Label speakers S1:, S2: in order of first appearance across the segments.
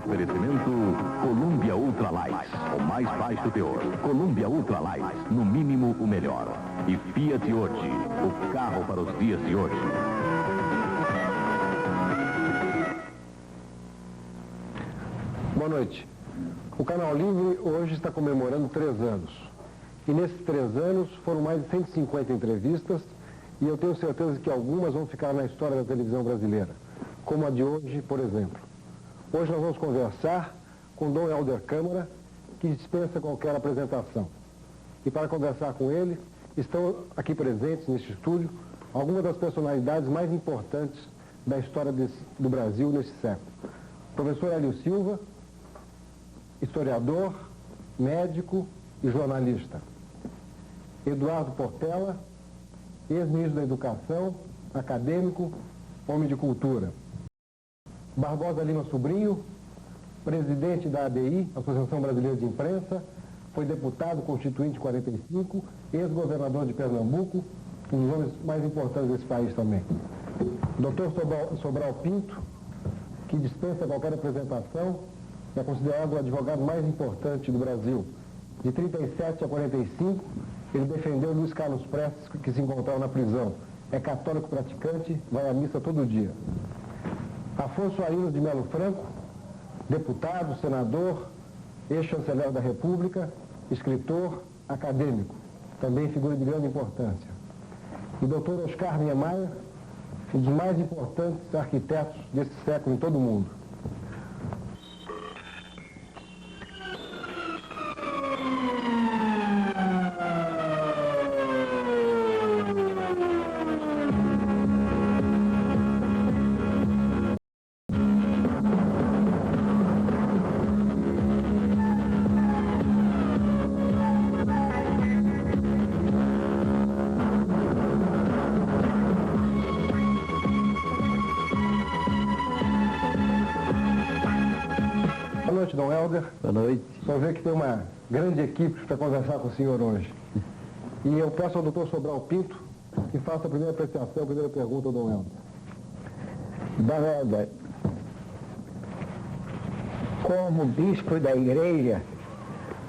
S1: Oferecimento Columbia Ultra Light, o mais baixo teor. Columbia Ultra Light, no mínimo o melhor. E Fiat Oggi, o carro para os dias de hoje.
S2: Boa noite. O Canal Livre hoje está comemorando 3 anos. E nesses 3 anos foram mais de 150 entrevistas e eu tenho certeza que algumas vão ficar na história da televisão brasileira, como a de hoje, por exemplo. Hoje nós vamos conversar com Dom Helder Câmara, que dispensa qualquer apresentação. E para conversar com ele, estão aqui presentes neste estúdio algumas das personalidades mais importantes da história do Brasil neste século. Professor Hélio Silva, historiador, médico e jornalista. Eduardo Portela, ex-ministro da Educação, acadêmico, homem de cultura. Barbosa Lima Sobrinho, presidente da ABI, Associação Brasileira de Imprensa, foi deputado constituinte em 45, ex-governador de Pernambuco, um dos homens mais importantes desse país também. Dr. Sobral Pinto, que dispensa qualquer apresentação, é considerado o advogado mais importante do Brasil. De 37 a 45, ele defendeu Luiz Carlos Prestes, que se encontrava na prisão. É católico praticante, vai à missa todo dia. Afonso Arinos de Melo Franco, deputado, senador, ex-chanceler da República, escritor, acadêmico, também figura de grande importância. E Dr. Oscar Niemeyer, um dos mais importantes arquitetos desse século em todo o mundo. Boa noite, Dom Helder.
S3: Boa noite.
S2: Só ver que tem uma grande equipe para conversar com o senhor hoje. E eu peço ao doutor Sobral Pinto que faça a primeira apreciação, a primeira pergunta ao Dom Helder.
S3: Dom Helder, como bispo da igreja,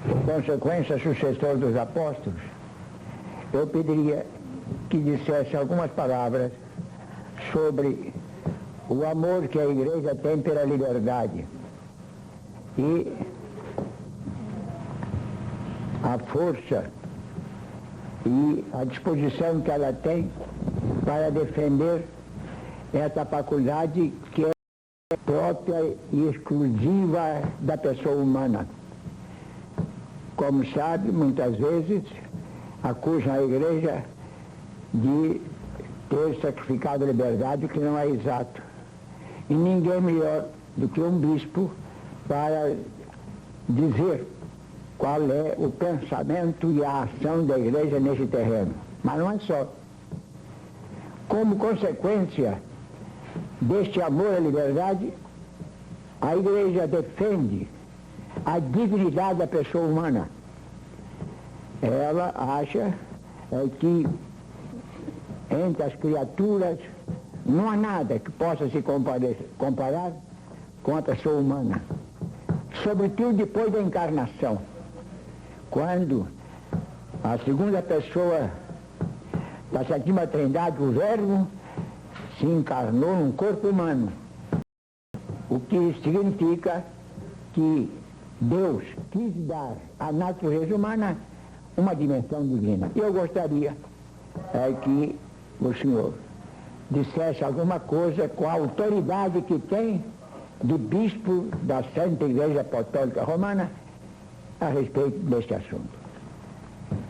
S3: por consequência sucessor dos apóstolos, eu pediria que dissesse algumas palavras sobre o amor que a igreja tem pela liberdade e a força e a disposição que ela tem para defender essa faculdade que é própria e exclusiva da pessoa humana. Como sabe, muitas vezes acusam a igreja de ter sacrificado a liberdade, o que não é exato. E ninguém melhor do que um bispo para dizer qual é o pensamento e a ação da igreja nesse terreno. Mas não é só. Como consequência deste amor à liberdade, a igreja defende a dignidade da pessoa humana. Ela acha que entre as criaturas não há nada que possa se comparar com a pessoa humana. Sobretudo depois da encarnação, quando a segunda pessoa da Santíssima Trindade, o Verbo, se encarnou num corpo humano, o que significa que Deus quis dar à natureza humana uma dimensão divina. E eu gostaria que o senhor dissesse alguma coisa com a autoridade que tem de bispo da Santa Igreja Apostólica Romana a respeito deste assunto.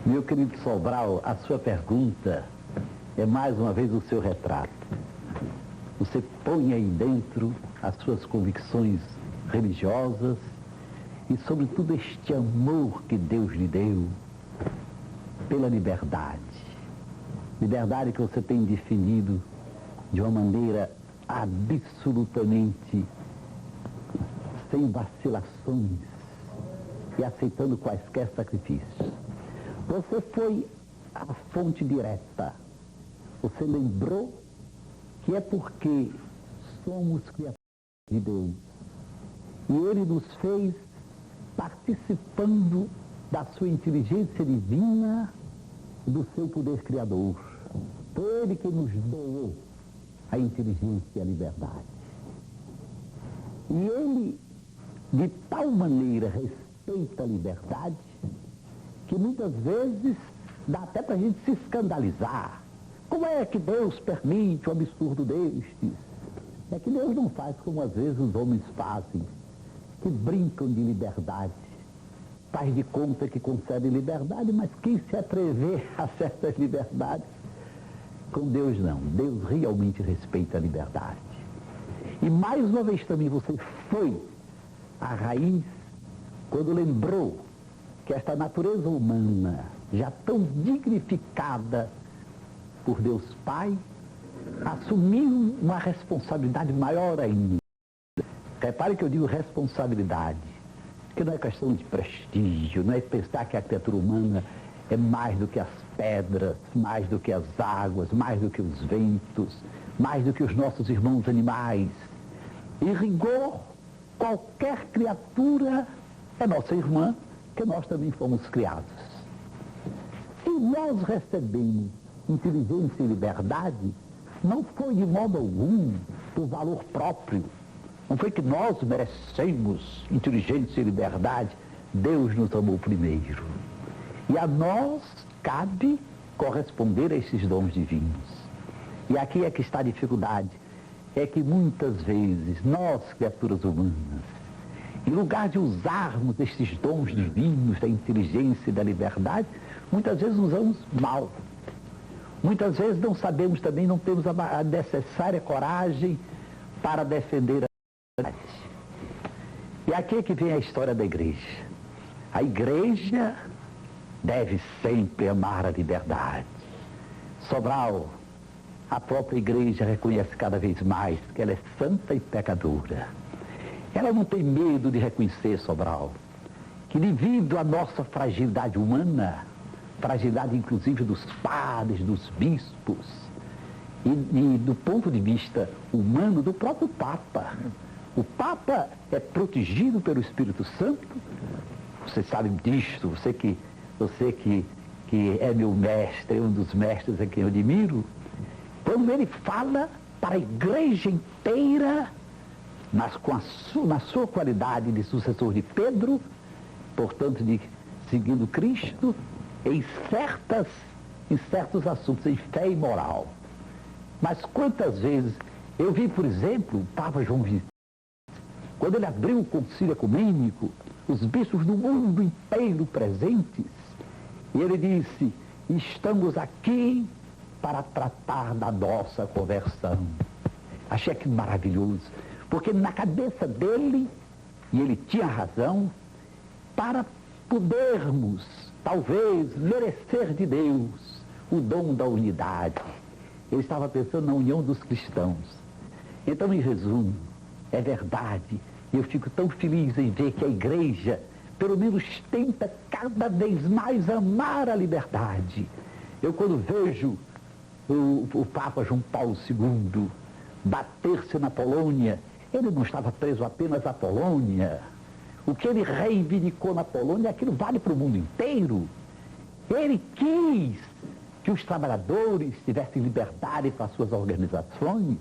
S4: Meu querido Sobral, a sua pergunta é mais uma vez o seu retrato. Você põe aí dentro as suas convicções religiosas e, sobretudo, este amor que Deus lhe deu pela liberdade. Liberdade que você tem definido de uma maneira absolutamente sem vacilações e aceitando quaisquer sacrifícios. Você foi a fonte direta. Você lembrou que é porque somos criaturas de Deus E ele nos fez participando da sua inteligência divina, do seu poder criador. Foi ele que nos doou a inteligência e a liberdade. E ele, de tal maneira, respeita a liberdade, que muitas vezes dá até para a gente se escandalizar. Como é que Deus permite o absurdo destes? É que Deus não faz como às vezes os homens fazem, que brincam de liberdade. Faz de conta que concede liberdade, mas quem se atrever a certas liberdades? Com Deus não. Deus realmente respeita a liberdade. E mais uma vez também você foi a raiz quando lembrou que esta natureza humana, já tão dignificada por Deus Pai, assumiu uma responsabilidade maior ainda. Repare que eu digo responsabilidade, que não é questão de prestígio, não é pensar que a criatura humana é mais do que as pedras, mais do que as águas, mais do que os ventos, mais do que os nossos irmãos animais. Em rigor, qualquer criatura é nossa irmã, que nós também fomos criados. Se nós recebemos inteligência e liberdade, não foi de modo algum por valor próprio. Não foi que nós merecemos inteligência e liberdade. Deus nos amou primeiro. E a nós cabe corresponder a esses dons divinos. E aqui é que está a dificuldade. É que muitas vezes nós, criaturas humanas, em lugar de usarmos estes dons divinos da inteligência e da liberdade, muitas vezes usamos mal. Muitas vezes não sabemos também, não temos a necessária coragem para defender a verdade. E aqui é que vem a história da igreja. A igreja deve sempre amar a liberdade. Sobral, a própria igreja reconhece cada vez mais que ela é santa e pecadora. Ela não tem medo de reconhecer, Sobral, que devido à nossa fragilidade humana, fragilidade inclusive dos padres, dos bispos, e do ponto de vista humano, do próprio Papa. O Papa é protegido pelo Espírito Santo. Você sabe disto, você que é meu mestre, um dos mestres a quem eu admiro, quando ele fala para a igreja inteira, na sua qualidade de sucessor de Pedro, portanto, seguindo Cristo, em certos assuntos, em fé e moral. Mas quantas vezes eu vi, por exemplo, o Papa João XXIII, quando ele abriu o concílio ecumênico, os bispos do mundo inteiro presentes, e ele disse: estamos aqui para tratar da nossa conversão. Achei aquilo maravilhoso, porque na cabeça dele, e ele tinha razão, para podermos, talvez, merecer de Deus o dom da unidade. Ele estava pensando na união dos cristãos. Então, em resumo, é verdade, e eu fico tão feliz em ver que a igreja, pelo menos, tenta cada vez mais amar a liberdade. Eu, quando vejo o Papa João Paulo II bater-se na Polônia, ele não estava preso apenas à Polônia. O que ele reivindicou na Polônia, aquilo vale para o mundo inteiro. Ele quis que os trabalhadores tivessem liberdade para as suas organizações.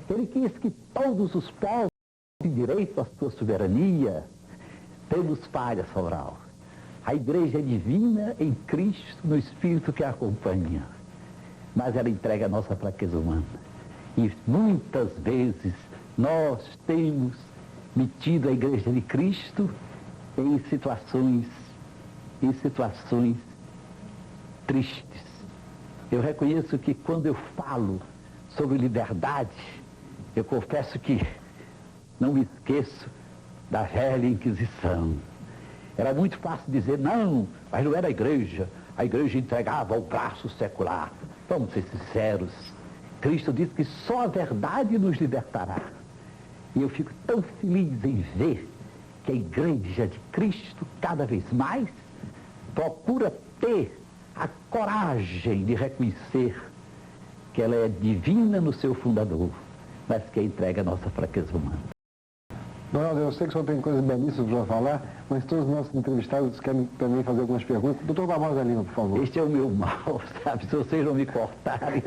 S4: Ele quis que todos os povos tivessem direito à sua soberania. Temos falhas, Sobral. A igreja é divina em Cristo, no Espírito que a acompanha. Mas ela entrega a nossa fraqueza humana. E muitas vezes nós temos metido a igreja de Cristo em situações tristes. Eu reconheço que quando eu falo sobre liberdade, eu confesso que não me esqueço da velha Inquisição. Era muito fácil dizer, não, mas não era a igreja entregava ao braço secular. Vamos ser sinceros, Cristo disse que só a verdade nos libertará. E eu fico tão feliz em ver que a igreja de Cristo, cada vez mais, procura ter a coragem de reconhecer que ela é divina no seu fundador, mas que entrega a nossa fraqueza humana.
S2: Donaldo, eu sei que o senhor tem coisas belíssimas para falar, mas todos os nossos entrevistados querem também fazer algumas perguntas. Doutor Barbosa Lima, por favor.
S4: Este é o meu mal, sabe? Se vocês não me cortarem.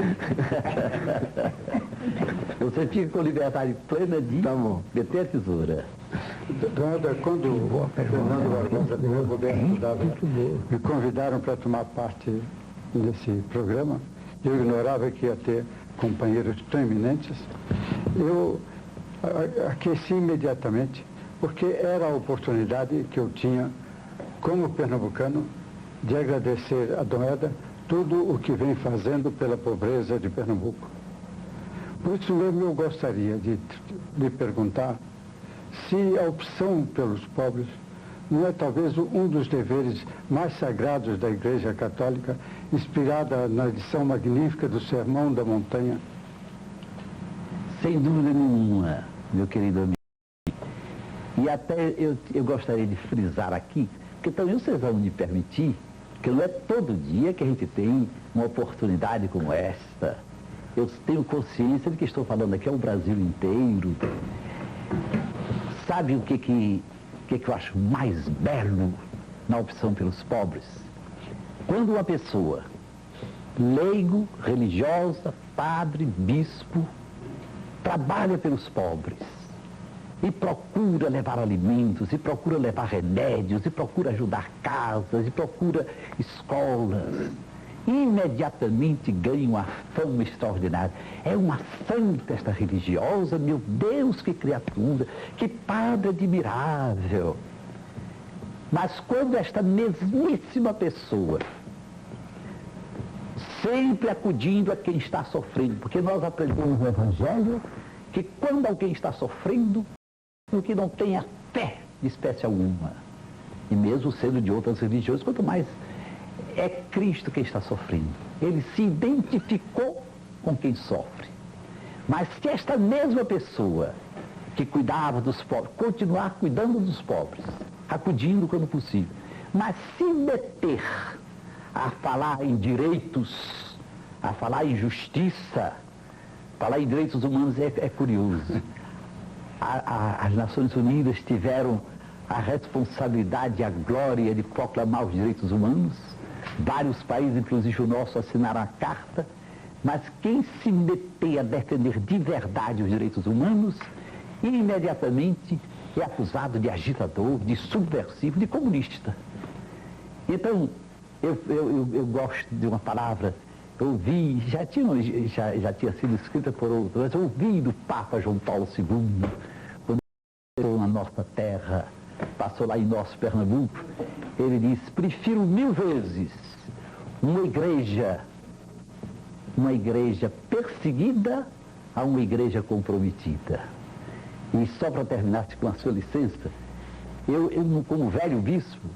S4: Você fica com liberdade plena de meter a tesoura.
S5: Donaldo, quando o Fernando Barbosa e o governo me convidaram para tomar parte desse programa, eu ignorava que ia ter companheiros tão eminentes, eu aqueci imediatamente, porque era a oportunidade que eu tinha, como pernambucano, de agradecer a Dom Eda tudo o que vem fazendo pela pobreza de Pernambuco. Por isso mesmo eu gostaria de perguntar se a opção pelos pobres não é talvez um dos deveres mais sagrados da Igreja Católica, inspirada na edição magnífica do Sermão da Montanha.
S4: Sem dúvida nenhuma, meu querido amigo. E até eu gostaria de frisar aqui, porque também vocês vão me permitir, que não é todo dia que a gente tem uma oportunidade como esta. Eu tenho consciência de que estou falando aqui ao Brasil inteiro. Sabe o que eu acho mais belo na opção pelos pobres? Quando uma pessoa, leigo, religiosa, padre, bispo, trabalha pelos pobres e procura levar alimentos, e procura levar remédios, e procura ajudar casas, e procura escolas, imediatamente ganha uma fama extraordinária. É uma santa esta religiosa, meu Deus, que criatura, que padre admirável. Mas quando esta mesmíssima pessoa, sempre acudindo a quem está sofrendo, porque nós aprendemos no Evangelho que quando alguém está sofrendo, o que não tenha fé de espécie alguma, e mesmo sendo de outras religiões, quanto mais é Cristo quem está sofrendo. Ele se identificou com quem sofre. Mas se esta mesma pessoa que cuidava dos pobres, continuar cuidando dos pobres, acudindo quando possível, mas se meter a falar em direitos, a falar em justiça, falar em direitos humanos é curioso. As Nações Unidas tiveram a responsabilidade e a glória de proclamar os direitos humanos. Vários países, inclusive o nosso, assinaram a carta, mas quem se meter a defender de verdade os direitos humanos, imediatamente é acusado de agitador, de subversivo, de comunista. Então, eu gosto de uma palavra, eu ouvi, já tinha sido escrita por outros, mas eu ouvi do Papa João Paulo II, quando ele passou na nossa terra, passou lá em nosso Pernambuco, ele disse: prefiro 1000 vezes uma igreja perseguida a uma igreja comprometida. E só para terminar, com a sua licença, eu como velho bispo,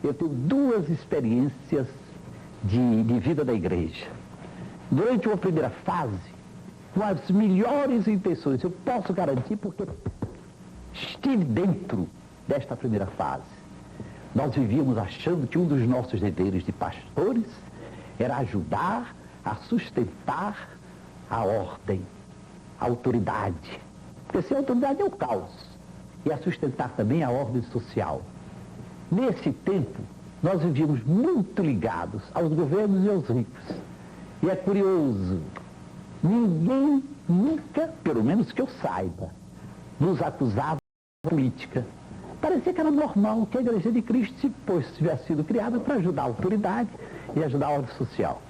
S4: eu tenho 2 experiências de vida da igreja. Durante uma primeira fase, com as melhores intenções, eu posso garantir porque estive dentro desta primeira fase. Nós vivíamos achando que um dos nossos deveres de pastores era ajudar a sustentar a ordem, a autoridade. Porque se a autoridade é o caos, e a sustentar também a ordem social. Nesse tempo, nós vivíamos muito ligados aos governos e aos ricos. E é curioso, ninguém nunca, pelo menos que eu saiba, nos acusava de política. Parecia que era normal que a Igreja de Cristo tivesse sido criada para ajudar a autoridade e ajudar a ordem social.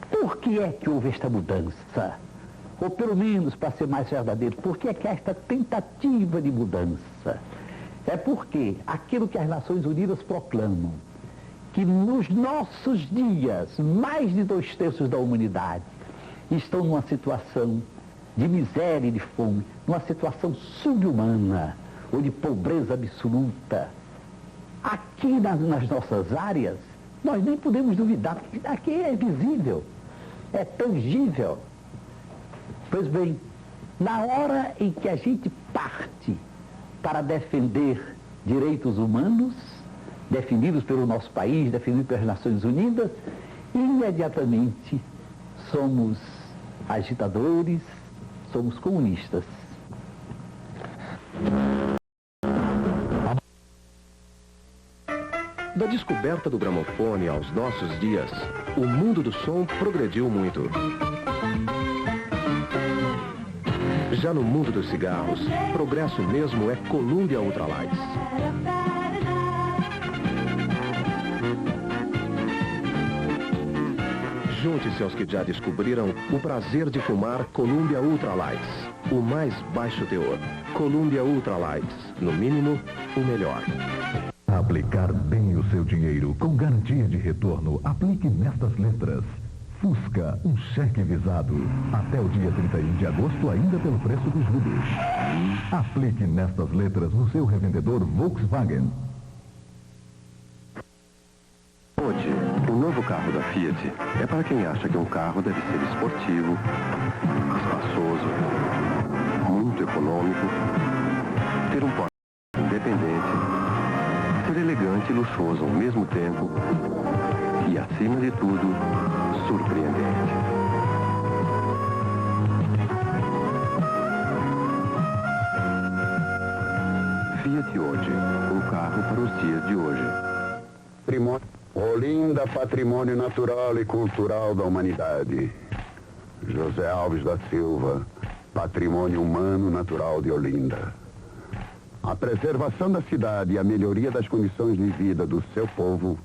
S4: Por que é que houve esta mudança? Ou pelo menos, para ser mais verdadeiro, por que é que há esta tentativa de mudança? É porque aquilo que as Nações Unidas proclamam, que nos nossos dias, mais de 2/3 da humanidade estão numa situação de miséria e de fome, numa situação subhumana, ou de pobreza absoluta. Aqui nas nossas áreas, nós nem podemos duvidar, porque aqui é visível, é tangível. Pois bem, na hora em que a gente parte para defender direitos humanos, definidos pelo nosso país, definidos pelas Nações Unidas, imediatamente somos agitadores, somos comunistas.
S6: Da descoberta do gramofone aos nossos dias, o mundo do som progrediu muito. Já no mundo dos cigarros, progresso mesmo é Columbia Ultralights. Junte-se aos que já descobriram o prazer de fumar Columbia Ultralights, o mais baixo teor. Columbia Ultralights, no mínimo, o melhor.
S1: Aplicar bem o seu dinheiro com garantia de retorno, aplique nestas letras. Fusca, um cheque visado. Até o dia 31 de agosto, ainda pelo preço dos rublos. Aplique nestas letras no seu revendedor Volkswagen.
S6: O novo carro da Fiat é para quem acha que um carro deve ser esportivo, espaçoso, muito econômico, ter um porte independente, ser elegante e luxuoso ao mesmo tempo e, acima de tudo, surpreendente. Fiat Oggi, um carro para os dias de hoje.
S7: Olinda, patrimônio natural e cultural da humanidade. José Alves da Silva, patrimônio humano natural de Olinda. A preservação da cidade e a melhoria das condições de vida do seu povo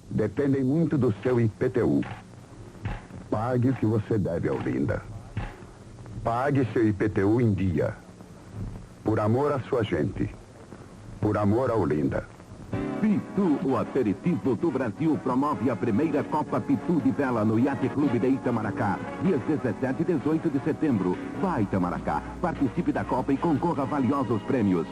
S7: dependem muito do seu IPTU. Pague o que você deve a Olinda. Pague seu IPTU em dia. Por amor à sua gente. Por amor a Olinda.
S1: Pitu, o aperitivo do Brasil, promove a primeira Copa Pitu de Vela no Yacht Clube de Itamaracá, dias 17 e 18 de setembro. Vá, Itamaracá, participe da Copa e concorra a valiosos prêmios.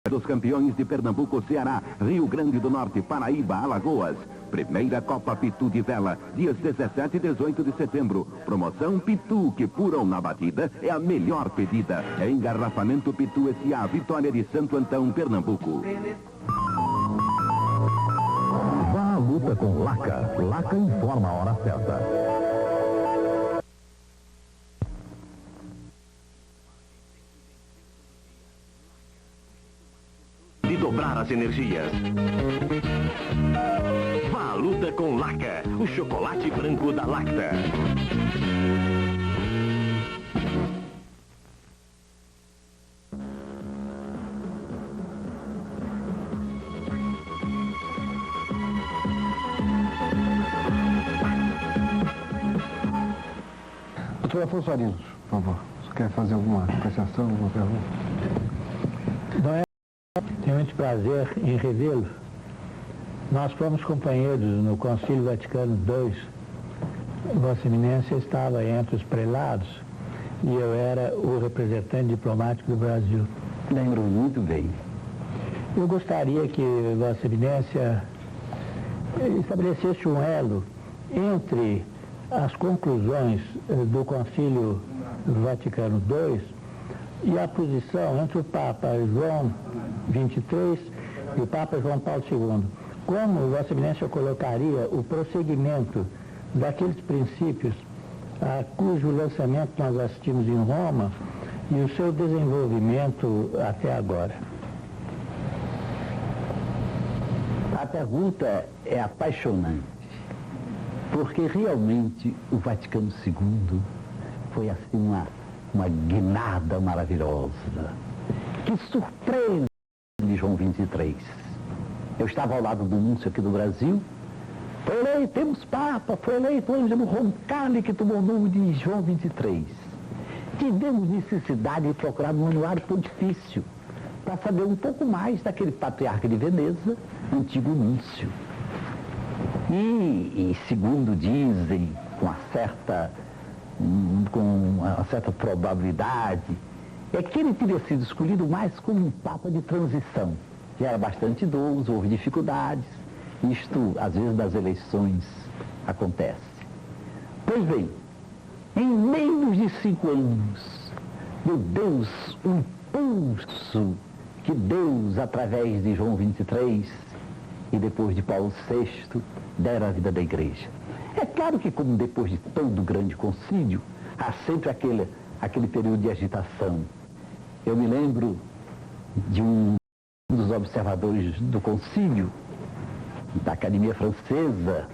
S1: Dos campeões de Pernambuco, Ceará, Rio Grande do Norte, Paraíba, Alagoas. Primeira Copa Pitu de Vela, dias 17 e 18 de setembro. Promoção Pitu, que puram na batida é a melhor pedida. É engarrafamento Pitu S.A., Vitória de Santo Antão, Pernambuco. Vá à luta com Laca. Laca informa a hora certa.
S6: De dobrar as energias. Vá à luta com Laca, o chocolate branco da Lacta.
S2: Doutor Afonso Arinos, por favor. Você quer fazer alguma apreciação, alguma pergunta?
S3: Tenho muito prazer em revê-lo. Nós fomos companheiros no Concílio Vaticano II. Vossa Eminência estava entre os prelados e eu era o representante diplomático do Brasil.
S4: Lembro muito bem.
S3: Eu gostaria que Vossa Eminência estabelecesse um elo entre as conclusões do Concílio Vaticano II e a posição entre o Papa João XXIII e o Papa João Paulo II. Como Vossa Eminência colocaria o prosseguimento daqueles princípios a cujo lançamento nós assistimos em Roma e o seu desenvolvimento até agora?
S4: A pergunta é apaixonante, porque realmente o Vaticano II foi assim uma guinada maravilhosa, que surpreende João XXIII. Eu estava ao lado do Núncio aqui do Brasil, foi eleito, temos Papa, foi eleito Ângelo Roncalli, que tomou o nome de João XXIII. Tivemos necessidade de procurar no Anuário Pontifício, para saber um pouco mais daquele patriarca de Veneza, antigo Núncio. E segundo dizem, com uma certa probabilidade, é que ele teria sido escolhido mais como um papa de transição. Já era bastante idoso, houve dificuldades. Isto, às vezes, das eleições acontece. Pois bem, em menos de 5 anos, meu Deus, o impulso que Deus, através de João XXIII e depois de Paulo VI, deram à vida da igreja. É claro que, como depois de todo grande concílio, há sempre aquele período de agitação. Eu me lembro de um dos observadores do concílio, da Academia Francesa,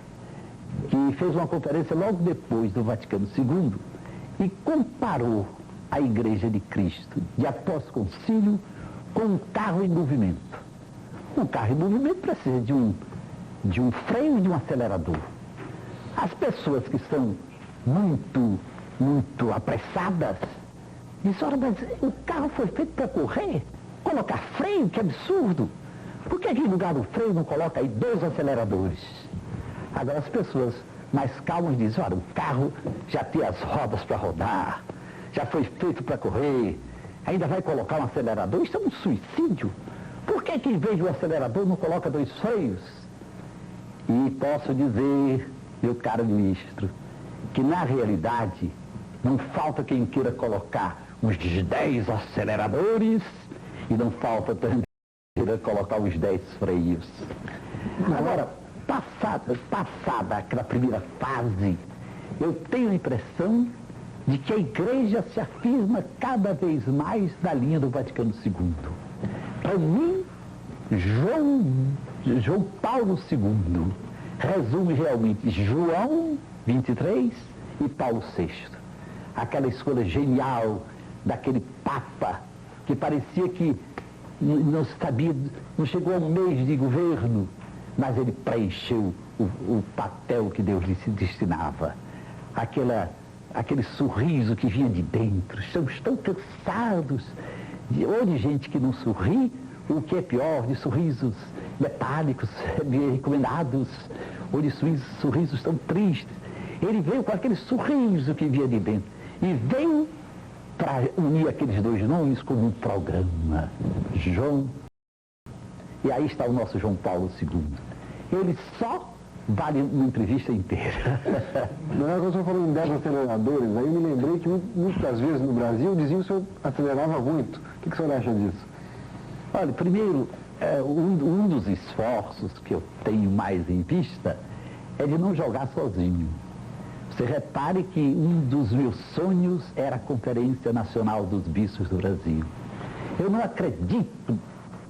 S4: que fez uma conferência logo depois do Vaticano II e comparou a Igreja de Cristo de após concílio com um carro em movimento. Um carro em movimento precisa de um freio e de um acelerador. As pessoas que são muito apressadas dizem, ora, mas o carro foi feito para correr, colocar freio, que absurdo. Por que aqui no lugar do freio não coloca aí 2 aceleradores? Agora as pessoas mais calmas dizem, olha, o carro já tem as rodas para rodar, já foi feito para correr, ainda vai colocar um acelerador, isso é um suicídio. Por que em vez de um acelerador não coloca 2 freios? E posso dizer, meu caro ministro, que na realidade não falta quem queira colocar uns 10 aceleradores e não falta também quem queira colocar uns 10 freios. Agora, passada aquela primeira fase, eu tenho a impressão de que a Igreja se afirma cada vez mais na linha do Vaticano II. Para mim, João Paulo II resume realmente João 23 e Paulo VI. Aquela escolha genial daquele Papa que parecia que não sabia, não chegou a um mês de governo, mas ele preencheu o papel que Deus lhe se destinava. Aquele sorriso que vinha de dentro. Estamos tão cansados ou de gente que não sorri, o que é pior, de sorrisos metálicos, recomendados, ou de sorrisos tão tristes. Ele veio com aquele sorriso que vinha de dentro e veio para unir aqueles 2 nomes como um programa. João. E aí está o nosso João Paulo II. Ele só vale uma entrevista inteira.
S2: Quando o senhor falou em 10 aceleradores, aí eu me lembrei que muitas vezes no Brasil diziam que o senhor acelerava muito. O que o senhor acha disso?
S4: Olha, primeiro, um dos esforços que eu tenho mais em vista é de não jogar sozinho. Você repare que um dos meus sonhos era a Conferência Nacional dos Bispos do Brasil. Eu não acredito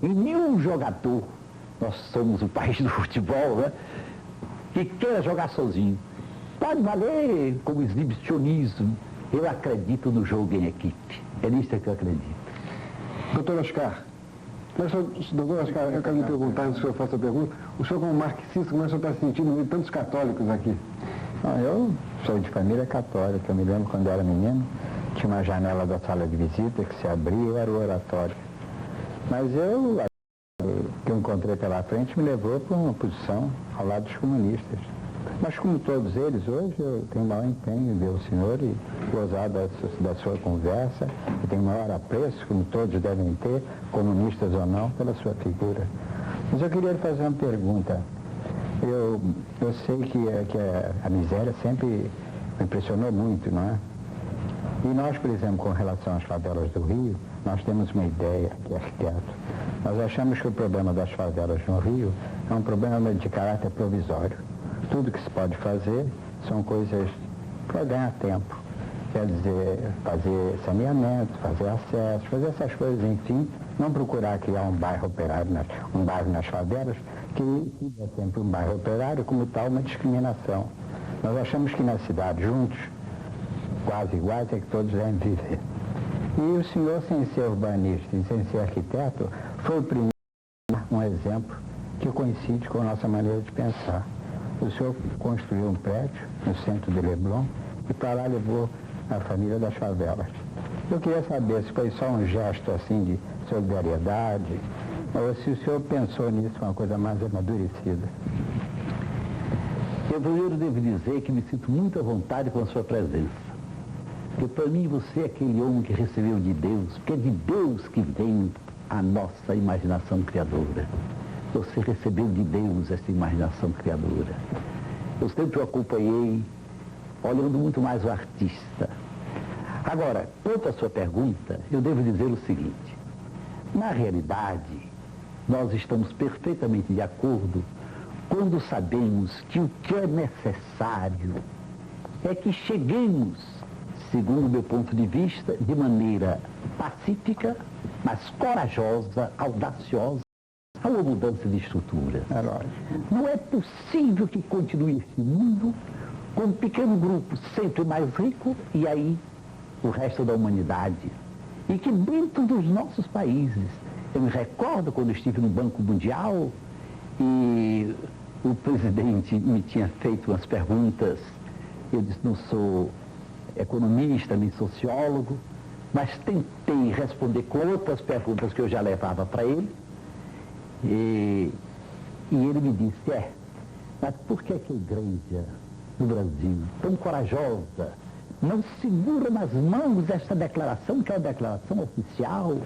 S4: em nenhum jogador, nós somos o país do futebol, né, que queira jogar sozinho. Pode valer como exibicionismo. Eu acredito no jogo em equipe. É nisso que eu acredito.
S2: Doutor Oscar, doutor Oscar, eu quero lhe perguntar, antes que o senhor faça a pergunta, o senhor como marxista, como é que o senhor está se sentindo meio de tantos católicos aqui?
S3: Eu sou de família católica. Eu me lembro quando eu era menino, tinha uma janela da sala de visita que se abria, era o oratório. Mas que eu encontrei pela frente me levou para uma posição ao lado dos comunistas. Mas como todos eles, hoje eu tenho o maior empenho em ver o senhor e gozar da sua conversa, e tenho o maior apreço, como todos devem ter, comunistas ou não, pela sua figura. Mas eu queria lhe fazer uma pergunta. Eu sei que a miséria sempre me impressionou muito, não é? E nós, por exemplo, com relação às favelas do Rio, nós temos uma ideia, que é arquiteto. Nós achamos que o problema das favelas no Rio é um problema de caráter provisório. Tudo que se pode fazer são coisas para ganhar tempo. Quer dizer, fazer saneamento, fazer acesso, fazer essas coisas, enfim, não procurar criar um bairro operário, um bairro nas favelas, que é sempre um bairro operário, como tal, uma discriminação. Nós achamos que na cidade, juntos, quase iguais, é que todos devem viver. E o senhor, sem ser urbanista e sem ser arquiteto, foi o primeiro um exemplo que coincide com a nossa maneira de pensar. O senhor construiu um prédio no centro de Leblon e para lá levou a família das favelas. Eu queria saber se foi só um gesto assim de solidariedade ou se o senhor pensou nisso, uma coisa mais amadurecida.
S4: Eu primeiro devo dizer que me sinto muito à vontade com a sua presença. Porque para mim você é aquele homem que recebeu de Deus, porque é de Deus que vem a nossa imaginação criadora. Você recebeu de Deus essa imaginação criadora. Eu sempre o acompanhei, olhando muito mais o artista. Agora, quanto à sua pergunta, eu devo dizer o seguinte. Na realidade, nós estamos perfeitamente de acordo quando sabemos que o que é necessário é que cheguemos, segundo o meu ponto de vista, de maneira pacífica, mas corajosa, audaciosa, Há uma mudança de estrutura.
S3: É lógico.
S4: Não é possível que continue esse mundo com um pequeno grupo sempre mais rico e aí o resto da humanidade. E que dentro dos nossos países, eu me recordo quando eu estive no Banco Mundial e o presidente me tinha feito umas perguntas, eu disse, não sou economista nem sociólogo, mas tentei responder com outras perguntas que eu já levava para ele. E ele me disse, mas por que a igreja do Brasil, tão corajosa, não segura nas mãos esta declaração, que é a declaração oficial,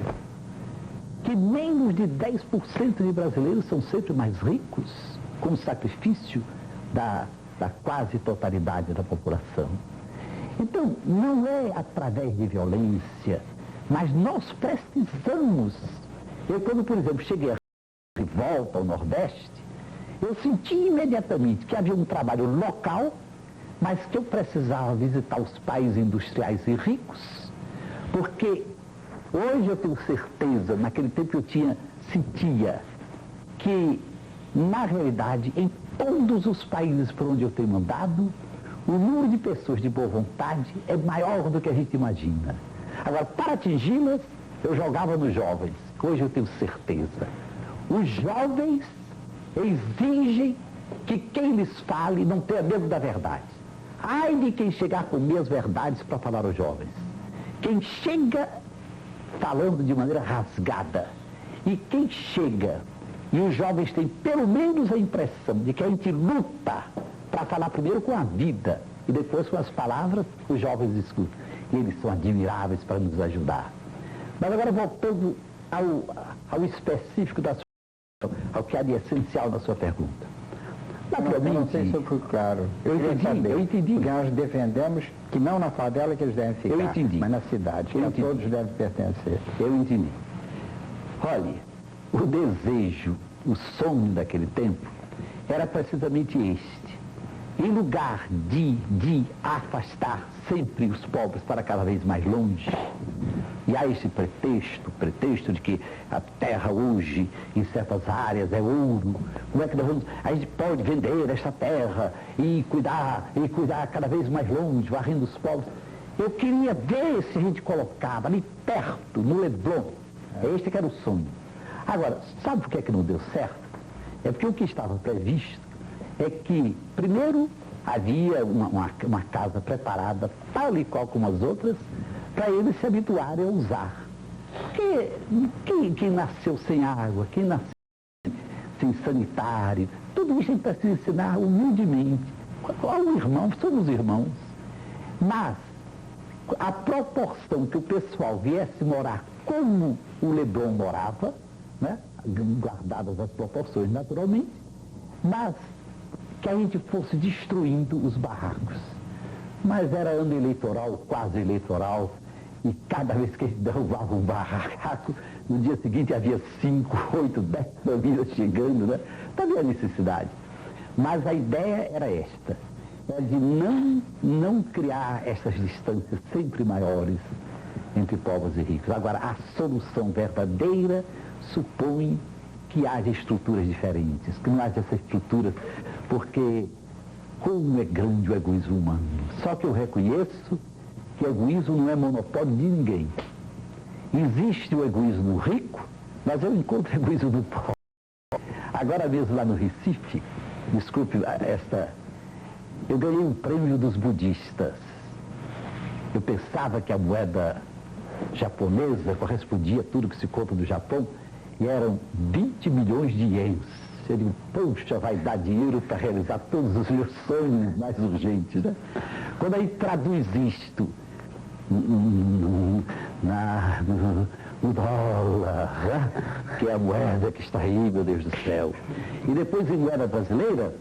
S4: que menos de 10% de brasileiros são sempre mais ricos, com o sacrifício da quase totalidade da população. Então, não é através de violência, mas nós precisamos. Eu, quando, por exemplo, cheguei de volta ao Nordeste, eu senti imediatamente que havia um trabalho local, mas que eu precisava visitar os países industriais e ricos, porque hoje eu tenho certeza, naquele tempo eu sentia que, na realidade, em todos os países por onde eu tenho andado, o número de pessoas de boa vontade é maior do que a gente imagina. Agora, para atingi-las, eu jogava nos jovens. Hoje eu tenho certeza. Os jovens exigem que quem lhes fale não tenha medo da verdade. Ai de quem chegar com meias verdades para falar aos jovens. Quem chega falando de maneira rasgada, e quem chega, e os jovens têm pelo menos a impressão de que a gente luta para falar primeiro com a vida e depois com as palavras, os jovens escutam. E eles são admiráveis para nos ajudar. Mas agora voltando ao específico da sua, ao que há de essencial na sua pergunta.
S3: Naturalmente, não sei se eu fui claro. Eu entendi. Porque nós defendemos que não na favela que eles devem ficar,
S4: eu entendi.
S3: Mas na cidade, que todos devem pertencer.
S4: Eu entendi. Olhe, o desejo, o sonho daquele tempo era precisamente este. Em lugar de afastar sempre os pobres para cada vez mais longe, e há esse pretexto de que a terra hoje, em certas áreas, é ouro, como é que a gente pode vender esta terra e cuidar cada vez mais longe, varrendo os pobres. Eu queria ver se a gente colocava ali perto, no Leblon. Este que era o sonho. Agora, sabe por que é que não deu certo? É porque o que estava previsto é que, primeiro, havia uma casa preparada, tal e qual como as outras, para eles se habituarem a usar. Porque quem nasceu sem água, quem nasceu sem sanitário, tudo isso a gente precisa ensinar humildemente. Ao irmão, somos irmãos. Mas a proporção que o pessoal viesse morar como o Leblon morava, né? Guardadas as proporções naturalmente, mas que a gente fosse destruindo os barracos. Mas era ano eleitoral, quase eleitoral, e cada vez que a gente derrubava um barraco, no dia seguinte havia 5, 8, 10 famílias chegando, né? Não havia necessidade. Mas a ideia era esta, de não criar essas distâncias sempre maiores entre pobres e ricos. Agora, a solução verdadeira supõe que haja estruturas diferentes, que não haja essa estrutura, porque como é grande o egoísmo humano. Só que eu reconheço que o egoísmo não é monopólio de ninguém. Existe o egoísmo rico, mas eu encontro o egoísmo do pobre. Agora mesmo lá no Recife, desculpe eu ganhei um prêmio dos budistas. Eu pensava que a moeda japonesa correspondia a tudo que se compra do Japão, e eram 20 milhões de ienes. Eu digo, poxa, vai dar dinheiro para realizar todos os meus sonhos mais urgentes, né? Quando aí traduz isto no dólar, né? Que é a moeda que está aí, meu Deus do céu, e depois em moeda brasileira,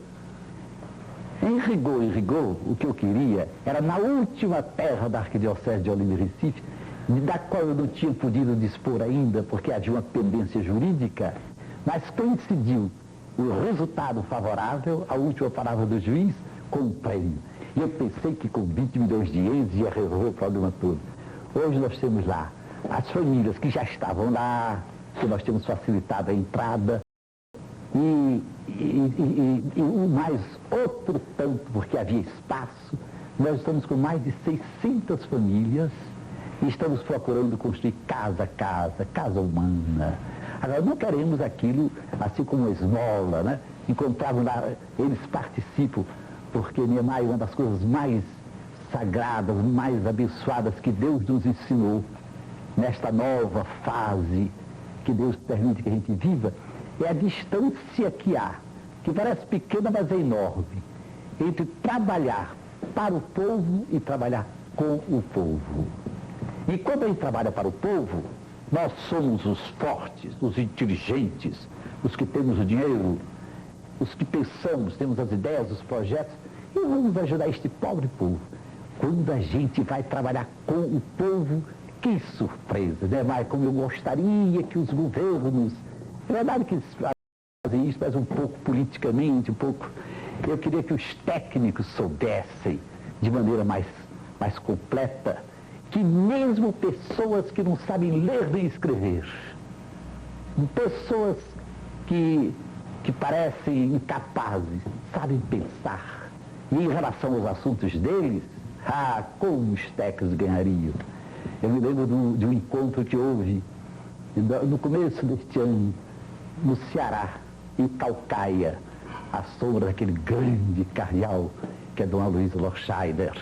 S4: em rigor, o que eu queria era, na última terra da Arquidiocese de Olinda e Recife, da qual eu não tinha podido dispor ainda, porque havia uma pendência jurídica, mas coincidiu o resultado favorável, a última palavra do juiz, com o prêmio. E eu pensei que com 20 milhões de ienes ia resolver o problema todo. Hoje nós temos lá as famílias que já estavam lá, que nós temos facilitado a entrada, E mais outro tanto, porque havia espaço, nós estamos com mais de 600 famílias e estamos procurando construir casa humana. Agora, não queremos aquilo assim como a esmola, né? Encontravam lá, eles participam, porque Niemeyer, uma das coisas mais sagradas, mais abençoadas que Deus nos ensinou nesta nova fase que Deus permite que a gente viva, é a distância que há, que parece pequena, mas é enorme, entre trabalhar para o povo e trabalhar com o povo. E quando a gente trabalha para o povo, nós somos os fortes, os inteligentes, os que temos o dinheiro, os que pensamos, temos as ideias, os projetos, e vamos ajudar este pobre povo. Quando a gente vai trabalhar com o povo, que surpresa, né? Mas como eu gostaria que os governos, é verdade que eles fazem isso, mas um pouco politicamente, um pouco, eu queria que os técnicos soubessem de maneira mais completa, que mesmo pessoas que não sabem ler nem escrever, pessoas que parecem incapazes, sabem pensar, e em relação aos assuntos deles, como os técnicos ganhariam. Eu me lembro de um encontro que houve no começo deste ano, no Ceará, em Calcaia, à sombra daquele grande cardeal que é Dom Aloysio Lochscheider.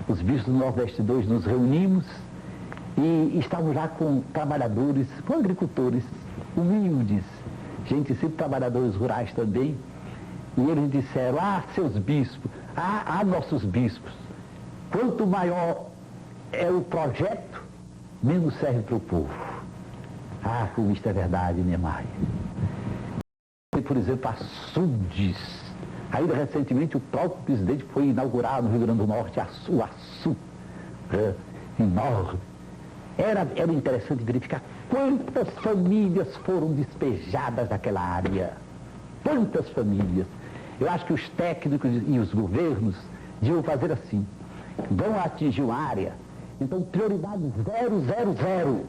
S4: Os bispos do Nordeste 2 nos reunimos e estávamos lá com trabalhadores, com agricultores humildes, gente sempre trabalhadores rurais também, e eles disseram, seus bispos, nossos bispos, quanto maior é o projeto, menos serve para o povo. Como isto é verdade, Niemeyer. Por exemplo, açudes. Ainda recentemente o próprio presidente foi inaugurar no Rio Grande do Norte o açude enorme. Era interessante verificar quantas famílias foram despejadas daquela área. Quantas famílias. Eu acho que os técnicos e os governos deviam fazer assim. Vão atingir uma área, então prioridade 000.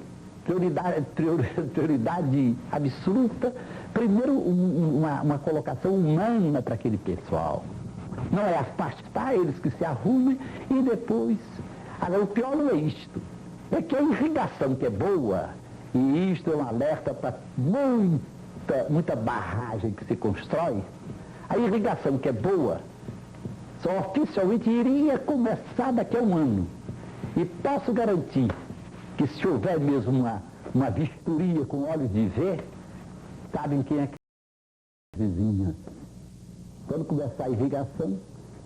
S4: Prioridade absoluta. Primeiro, uma colocação humana para aquele pessoal. Não é as partes, eles que se arrumem e depois... Agora, o pior não é isto. É que a irrigação que é boa, e isto é um alerta para muita barragem que se constrói, a irrigação que é boa, só oficialmente iria começar daqui a um ano. E posso garantir que se houver mesmo uma vistoria com olhos de ver, sabem quem é que é a vizinha. Quando começar a irrigação,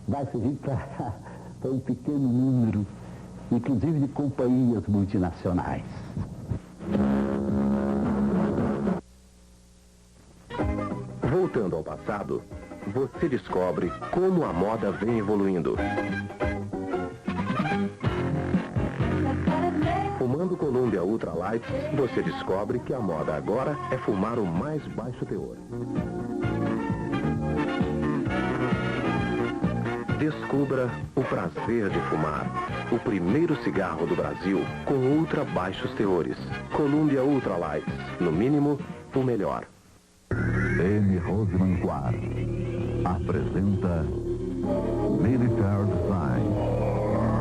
S4: vai servir para um pequeno número, inclusive de companhias multinacionais.
S6: Voltando ao passado, você descobre como a moda vem evoluindo. Fumando Columbia Ultra Light, você descobre que a moda agora é fumar o mais baixo teor. Descubra o prazer de fumar. O primeiro cigarro do Brasil com ultra baixos teores. Columbia Ultra Light. No mínimo, o melhor.
S1: M. Roseman Quar apresenta Military Design.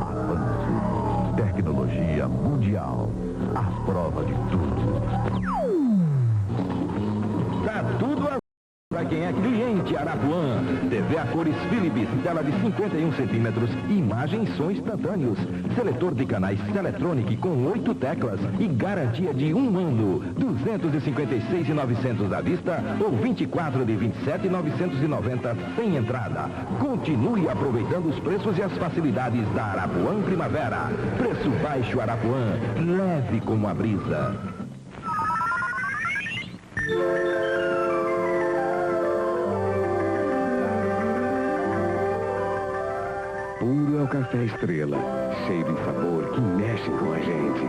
S1: Avanço, tecnologia mundial, a prova de tudo. Tá tudo para quem é cliente Arapuã. TV a cores Philips, tela de 51 centímetros, imagem e som instantâneos. Seletor de canais Teletronic com 8 teclas e garantia de 1 ano. 256.900 à vista ou 24 de 27.990 sem entrada. Continue aproveitando os preços e as facilidades da Arapuã Primavera. Preço baixo Arapuã, leve como a brisa.
S7: Puro é o café Estrela, cheiro e sabor que mexe com a gente.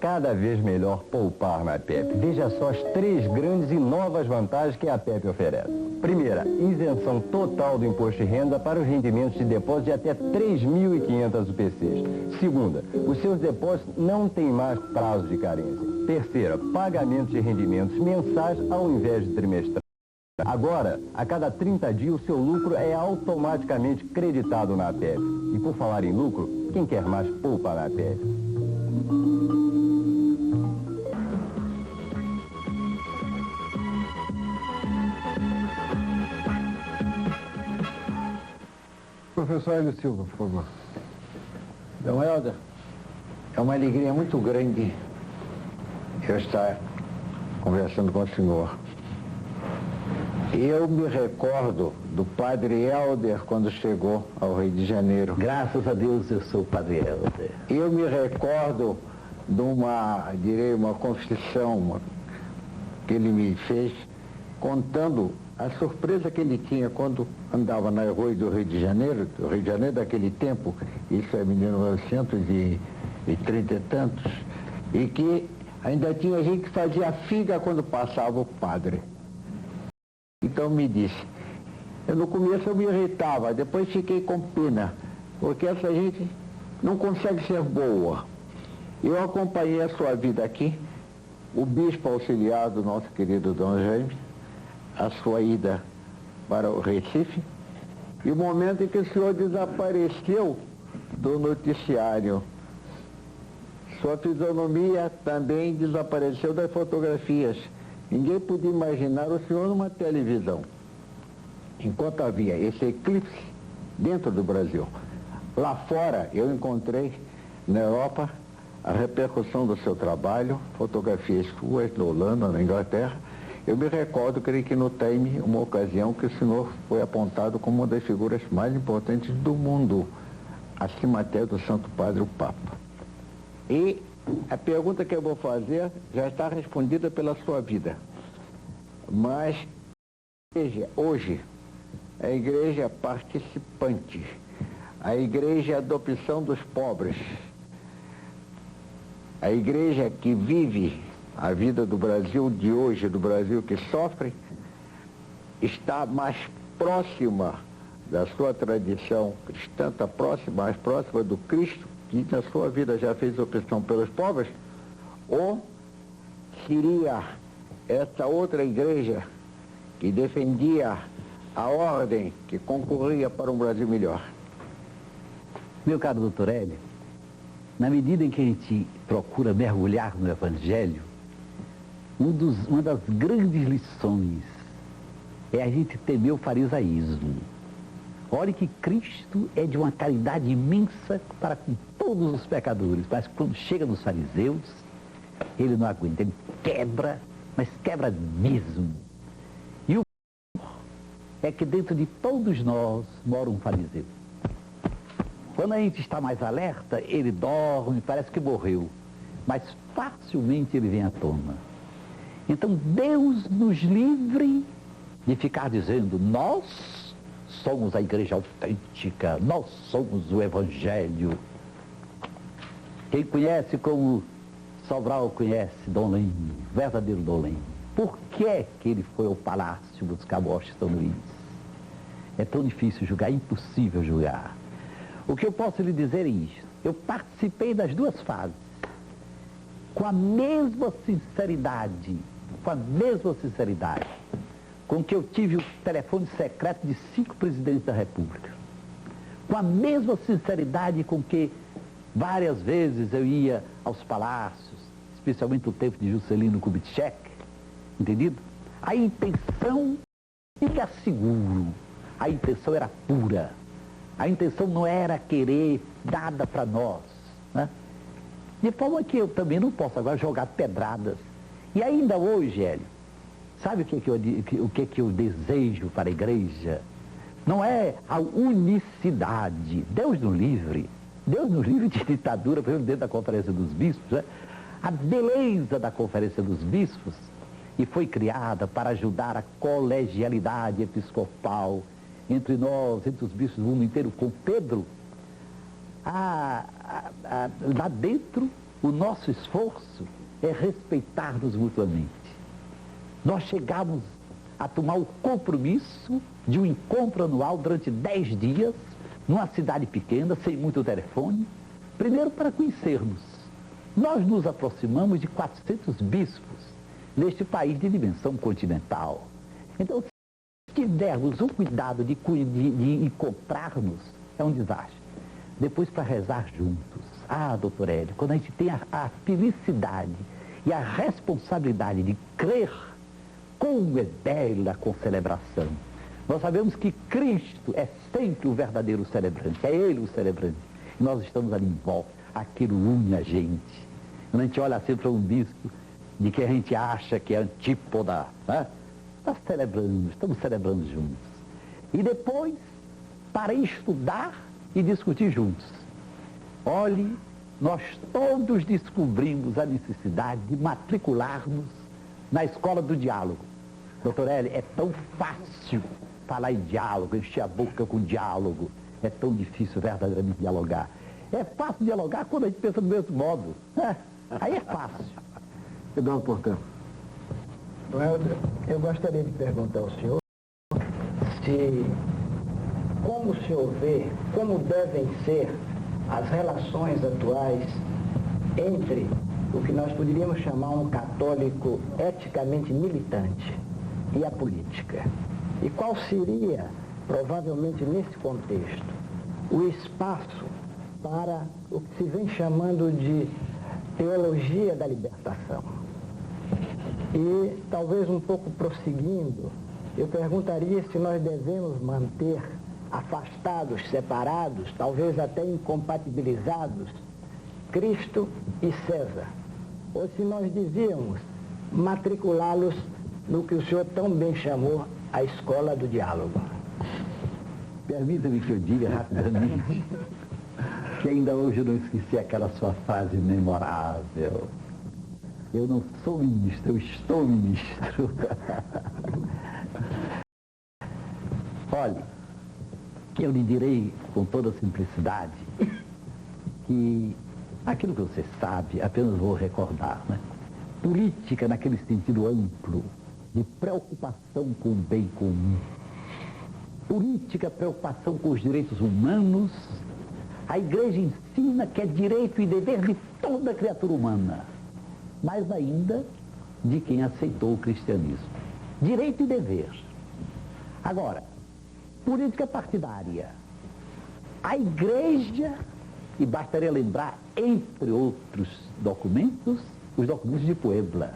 S8: Cada vez melhor poupar na PEP. Veja só as 3 grandes e novas vantagens que a PEP oferece. Primeira, isenção total do imposto de renda para os rendimentos de depósito de até 3.500 UPCs. Segunda, os seus depósitos não têm mais prazo de carência. Terceira, pagamento de rendimentos mensais ao invés de trimestrais. Agora, a cada 30 dias, o seu lucro é automaticamente creditado na APEP. E por falar em lucro, quem quer mais poupa na APEP.
S2: Professor Hélio Silva, por favor.
S3: Dom Helder, é uma alegria muito grande eu estar conversando com o senhor. Eu me recordo do padre Helder quando chegou ao Rio de Janeiro.
S4: Graças a Deus eu sou o padre Helder.
S3: Eu me recordo de uma confissão que ele me fez, contando a surpresa que ele tinha quando andava nas ruas do Rio de Janeiro daquele tempo, isso é 1930 e tantos, e que ainda tinha gente que fazia figa quando passava o padre. Então me disse, no começo eu me irritava, depois fiquei com pena, porque essa gente não consegue ser boa. Eu acompanhei a sua vida aqui, o bispo auxiliar do nosso querido Dom Jaime, a sua ida para o Recife, e o momento em que o senhor desapareceu do noticiário. Sua fisionomia também desapareceu das fotografias. Ninguém podia imaginar o senhor numa televisão. Enquanto havia esse eclipse dentro do Brasil. Lá fora, eu encontrei, na Europa, a repercussão do seu trabalho, fotografias suas na Holanda, na Inglaterra. Eu me recordo, creio que no Time, uma ocasião que o senhor foi apontado como uma das figuras mais importantes do mundo, acima até do Santo Padre, o Papa. E a pergunta que eu vou fazer já está respondida pela sua vida. Mas a igreja, hoje, é a igreja participante, a igreja da opção dos pobres, a igreja que vive a vida do Brasil de hoje, do Brasil que sofre, está mais próxima da sua tradição cristã, está mais próxima do Cristo, que na sua vida já fez opção pelos pobres, ou seria essa outra igreja que defendia a ordem, que concorria para um Brasil melhor?
S4: Meu caro doutor Hélio, na medida em que a gente procura mergulhar no Evangelho, uma das grandes lições é a gente temer o farisaísmo. Olhe que Cristo é de uma caridade imensa para com todos os pecadores, mas quando chega nos fariseus, ele não aguenta, ele quebra, mas quebra mesmo. E o é que dentro de todos nós mora um fariseu. Quando a gente está mais alerta, ele dorme, parece que morreu, mas facilmente ele vem à tona. Então Deus nos livre de ficar dizendo, nós somos a igreja autêntica, nós somos o Evangelho. Quem conhece como Sobral conhece Dom Leme, verdadeiro Dom Leme. Por que é que ele foi ao palácio buscar Washington São Luís? É tão difícil julgar, é impossível julgar. O que eu posso lhe dizer é isso. Eu participei das duas fases, com a mesma sinceridade, com que eu tive o telefone secreto de 5 presidentes da República, com a mesma sinceridade com que várias vezes eu ia aos palácios, especialmente no tempo de Juscelino Kubitschek, entendido? A intenção, me asseguro, a intenção era pura. A intenção não era querer nada para nós, né? De forma que eu também não posso agora jogar pedradas. E ainda hoje, Hélio, sabe o que eu desejo para a igreja? Não é a unicidade. Deus nos livre de ditadura, por exemplo, dentro da Conferência dos Bispos, né? A beleza da Conferência dos Bispos, e foi criada para ajudar a colegialidade episcopal entre nós, entre os bispos do mundo inteiro, com Pedro, lá dentro, o nosso esforço é respeitar-nos mutuamente. Nós chegamos a tomar o compromisso de um encontro anual durante 10 dias, numa cidade pequena, sem muito telefone, primeiro para conhecermos. Nós nos aproximamos de 400 bispos neste país de dimensão continental. Então, tivermos o cuidado de encontrarmos, é um desastre. Depois, para rezar juntos. Ah, doutor Hélio, quando a gente tem a felicidade e a responsabilidade de crer, como é bela a concelebração. Nós sabemos que Cristo é sempre o verdadeiro celebrante, é Ele o celebrante. E nós estamos ali em volta, aquilo une a gente. Quando a gente olha assim para um bispo de que a gente acha que é antípoda, né? Estamos celebrando juntos. E depois, para estudar e discutir juntos. Olhe, nós todos descobrimos a necessidade de matricularmos na escola do diálogo. Doutor Hélio, é tão fácil falar em diálogo, encher a boca com diálogo. É tão difícil verdadeiramente dialogar. É fácil dialogar quando a gente pensa do mesmo modo. Aí é fácil.
S2: Eduardo Portela.
S3: Eu gostaria de perguntar ao senhor como o senhor vê, como devem ser as relações atuais entre o que nós poderíamos chamar um católico eticamente militante e a política. E qual seria, provavelmente nesse contexto, o espaço para o que se vem chamando de teologia da libertação? E talvez um pouco prosseguindo, eu perguntaria se nós devemos manter afastados, separados, talvez até incompatibilizados, Cristo e César, ou se nós devíamos matriculá-los no que o senhor tão bem chamou a escola do diálogo.
S4: Permita-me que eu diga rapidamente que ainda hoje eu não esqueci aquela sua frase memorável. Eu não sou ministro, eu estou ministro. Olhe, eu lhe direi com toda simplicidade que aquilo que você sabe, apenas vou recordar, né? Política naquele sentido amplo, de preocupação com o bem comum. Política, preocupação com os direitos humanos. A Igreja ensina que é direito e dever de toda criatura humana, mais ainda de quem aceitou o cristianismo. Direito e dever. Agora, política partidária. A Igreja, e bastaria lembrar, entre outros documentos, os documentos de Puebla.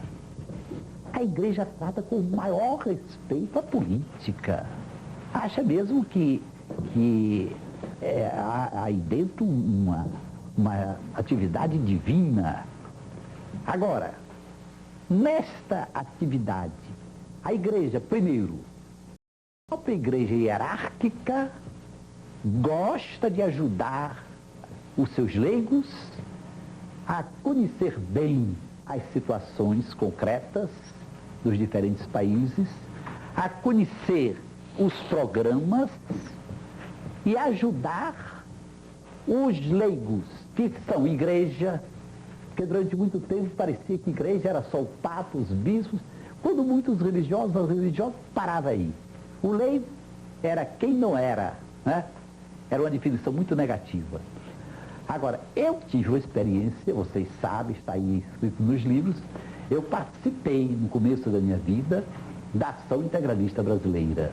S4: A Igreja trata com o maior respeito à política. Acha mesmo que há aí dentro uma atividade divina. Agora, nesta atividade, a Igreja, primeiro, a própria Igreja hierárquica gosta de ajudar os seus leigos a conhecer bem as situações concretas dos diferentes países, a conhecer os programas e ajudar os leigos, que são igreja, porque durante muito tempo parecia que igreja era só o Papa, os bispos, quando muitos religiosos paravam aí. O leigo era quem não era, né? Era uma definição muito negativa. Agora, eu tive uma experiência, vocês sabem, está aí escrito nos livros, eu participei no começo da minha vida da Ação Integralista Brasileira.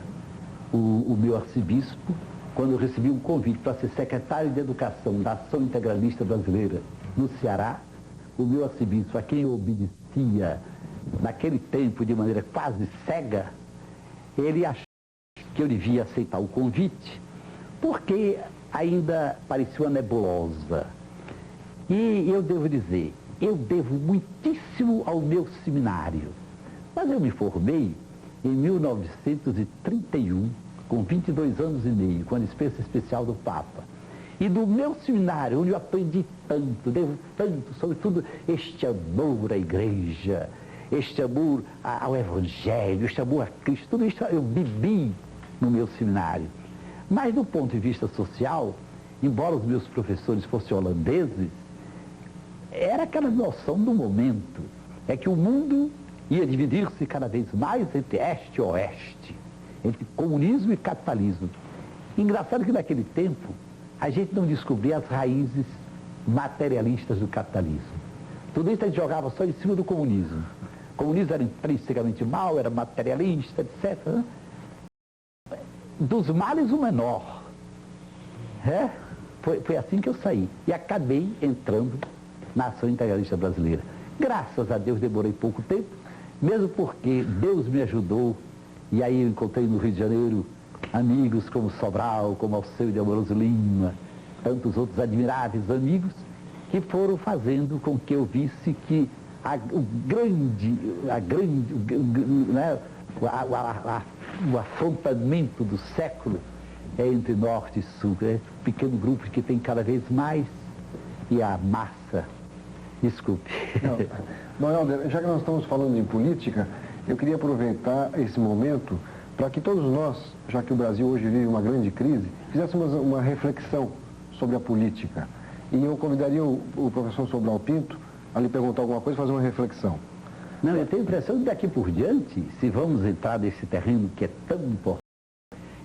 S4: O meu arcebispo, quando eu recebi um convite para ser secretário de Educação da Ação Integralista Brasileira no Ceará, o meu arcebispo, a quem eu obedecia naquele tempo de maneira quase cega, ele achou que eu devia aceitar o convite, porque ainda parecia uma nebulosa. E eu devo dizer, eu devo muitíssimo ao meu seminário. Mas eu me formei em 1931, com 22 anos e meio, com a dispensa especial do Papa. E do meu seminário, onde eu aprendi tanto, devo tanto, sobretudo este amor à igreja, este amor ao Evangelho, este amor a Cristo, tudo isso eu bebi no meu seminário. Mas do ponto de vista social, embora os meus professores fossem holandeses, era aquela noção do momento, é que o mundo ia dividir-se cada vez mais entre este e oeste, entre comunismo e capitalismo. Engraçado que naquele tempo a gente não descobria as raízes materialistas do capitalismo. Tudo isso a gente jogava só em cima do comunismo. O comunismo era intrinsecamente mau, era materialista, etc. dos males o menor. Foi assim que eu saí. E acabei entrando na Ação Integralista Brasileira. Graças a Deus demorei pouco tempo, mesmo porque Deus me ajudou. E aí eu encontrei no Rio de Janeiro amigos como Sobral, como Alceu de Amoroso Lima, tantos outros admiráveis amigos, que foram fazendo com que eu visse que o afrontamento do século é entre norte e sul, é um pequeno grupo que tem cada vez mais, e a massa, desculpe.
S2: Dom Helder, já que nós estamos falando em política, eu queria aproveitar esse momento para que todos nós, já que o Brasil hoje vive uma grande crise, fizéssemos uma reflexão sobre a política. E eu convidaria o professor Sobral Pinto a lhe perguntar alguma coisa e fazer uma reflexão.
S4: Não, eu tenho a impressão que daqui por diante, se vamos entrar nesse terreno que é tão importante,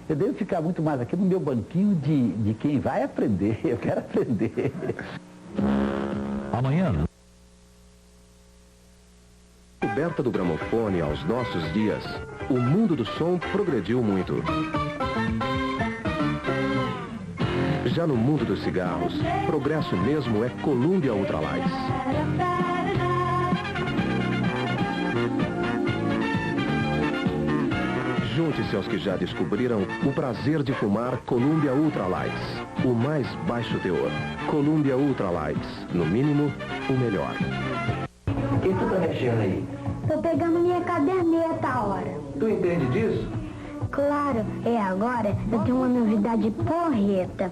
S4: eu devo ficar muito mais aqui no meu banquinho de quem vai aprender. Eu quero aprender.
S9: Amanhã.
S6: Descoberta do gramofone aos nossos dias, o mundo do som progrediu muito. Já no mundo dos cigarros, progresso mesmo é Columbia Ultralights. Junte-se aos que já descobriram o prazer de fumar Columbia Ultralights, o mais baixo teor. Columbia Ultralights, no mínimo, o melhor.
S4: O que tu tá mexendo aí?
S10: Tô pegando minha caderneta a hora.
S4: Tu entende disso?
S10: Claro, agora eu tenho uma novidade porreta.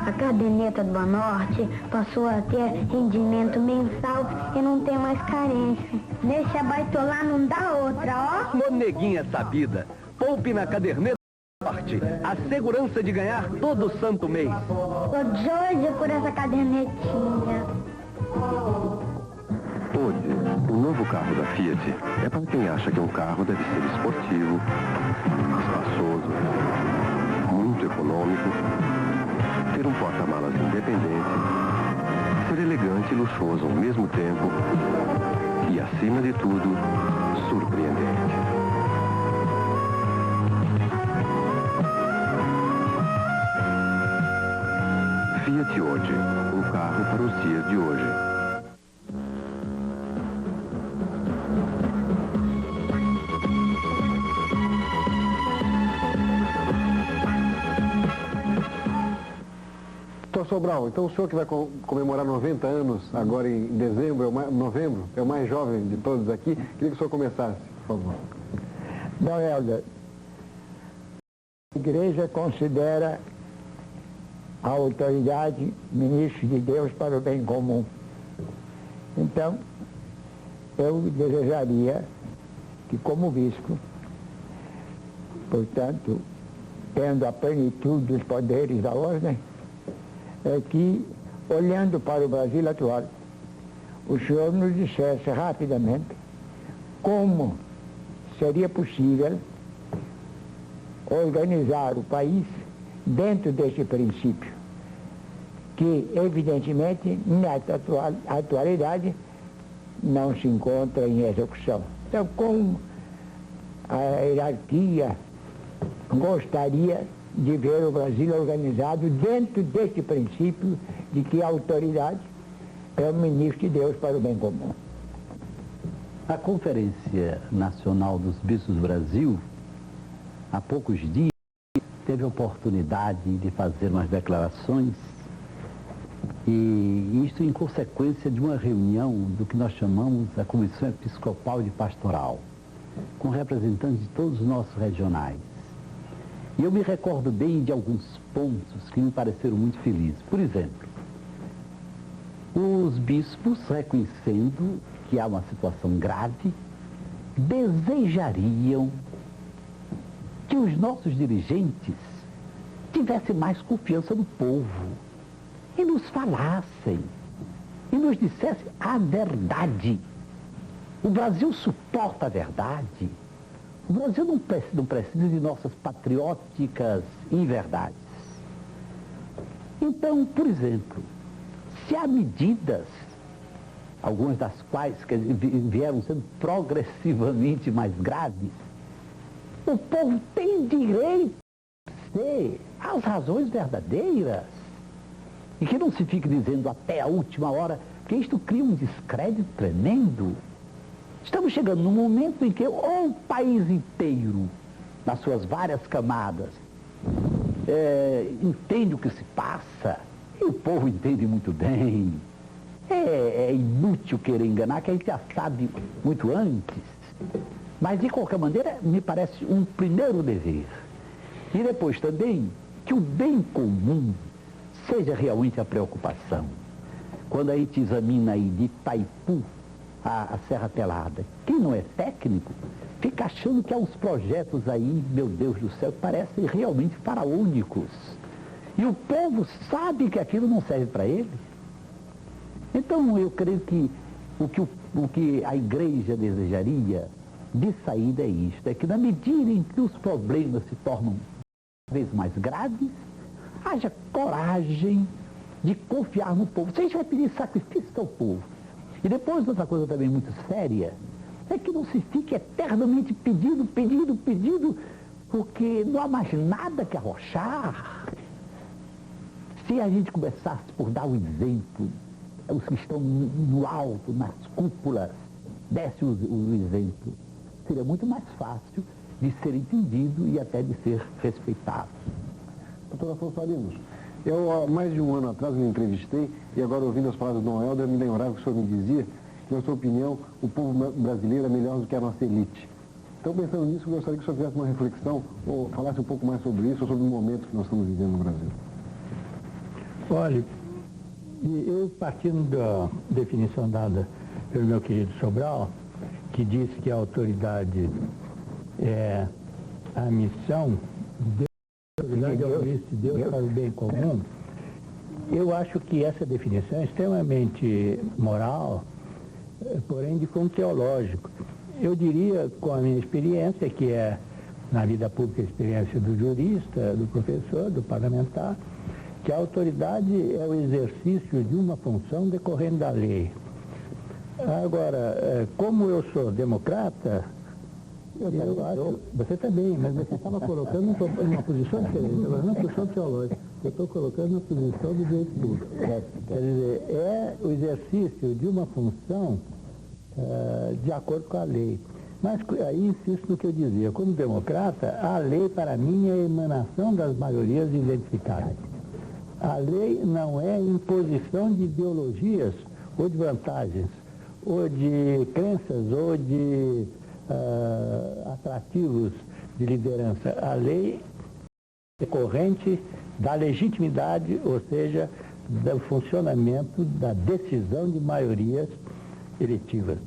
S10: A caderneta do Banorte passou a ter rendimento mensal e não tem mais carência. Deixa baitolar, não dá outra, ó.
S8: Moneguinha sabida, poupe na caderneta do Banorte. A segurança de ganhar todo santo mês.
S10: Tô doida por essa cadernetinha.
S6: Hoje, o novo carro da Fiat é para quem acha que um carro deve ser esportivo, espaçoso, muito econômico, ter um porta-malas independente, ser elegante e luxuoso ao mesmo tempo e, acima de tudo, surpreendente. Fiat hoje, um carro para os dias de hoje.
S2: Sobral, então o senhor que vai comemorar 90 anos agora em dezembro, novembro, é o mais jovem de todos aqui, queria que o senhor começasse, por favor.
S3: Dom Helder, a igreja considera a autoridade ministro de Deus para o bem comum. Então, eu desejaria que, como bispo, portanto, tendo a plenitude dos poderes da ordem, é que, olhando para o Brasil atual, o senhor nos dissesse rapidamente como seria possível organizar o país dentro desse princípio, que, evidentemente, na atualidade, não se encontra em execução. Então, como a hierarquia gostaria de ver o Brasil organizado dentro deste princípio de que a autoridade é o ministro de Deus para o bem comum.
S4: A Conferência Nacional dos Bispos do Brasil, há poucos dias, teve a oportunidade de fazer umas declarações, e isso em consequência de uma reunião do que nós chamamos a Comissão Episcopal de Pastoral, com representantes de todos os nossos regionais. E eu me recordo bem de alguns pontos que me pareceram muito felizes. Por exemplo, os bispos, reconhecendo que há uma situação grave, desejariam que os nossos dirigentes tivessem mais confiança no povo e nos falassem e nos dissessem a verdade. O Brasil suporta a verdade. O Brasil não precisa de nossas patrióticas inverdades. Então, por exemplo, se há medidas, algumas das quais vieram sendo progressivamente mais graves, o povo tem direito obedecer às razões verdadeiras. E que não se fique dizendo até a última hora, porque isto cria um descrédito tremendo. Estamos chegando num momento em que o país inteiro, nas suas várias camadas, entende o que se passa, e o povo entende muito bem. É inútil querer enganar, que a gente já sabe muito antes. Mas, de qualquer maneira, me parece um primeiro dever. E depois também, que o bem comum seja realmente a preocupação. Quando a gente examina aí de Itaipu a Serra Pelada, quem não é técnico, fica achando que há uns projetos aí, meu Deus do céu, que parecem realmente faraônicos. E o povo sabe que aquilo não serve para ele. Então, eu creio que o que a igreja desejaria de saída é isto, é que na medida em que os problemas se tornam cada vez mais graves, haja coragem de confiar no povo. Se a gente vai pedir sacrifício ao povo. E depois, outra coisa também muito séria, é que não se fique eternamente pedindo, porque não há mais nada que arrochar. Se a gente começasse por dar o exemplo, os que estão no alto, nas cúpulas, desse o exemplo, seria muito mais fácil de ser entendido e até de ser respeitado.
S2: Doutor Afonso Arinos, eu há mais de um ano atrás me entrevistei e agora ouvindo as palavras do Dom Helder, me lembrava que o senhor me dizia que, na sua opinião, o povo brasileiro é melhor do que a nossa elite. Então, pensando nisso, eu gostaria que o senhor fizesse uma reflexão ou falasse um pouco mais sobre isso, ou sobre o momento que nós estamos vivendo no Brasil.
S9: Olha, eu partindo da definição dada pelo meu querido Sobral, que disse que a autoridade é a missão de Deus para o bem comum, eu acho que essa definição é extremamente moral, porém de fundo teológico. Eu diria, com a minha experiência, que é na vida pública a experiência do jurista, do professor, do parlamentar, que a autoridade é o exercício de uma função decorrente da lei. Agora, como eu sou democrata, eu acho... Você também, mas você estava colocando uma posição diferente, mas não posição teológica. Eu estou colocando na posição do direito público. Quer dizer, é o exercício de uma função de acordo com a lei. Mas aí insisto no que eu dizia, como democrata, a lei para mim é a emanação das maiorias identificadas. A lei não é imposição de ideologias ou de vantagens, ou de crenças, ou de atrativos de liderança. A lei é decorrente da legitimidade, ou seja, do funcionamento da decisão de maiorias eletivas.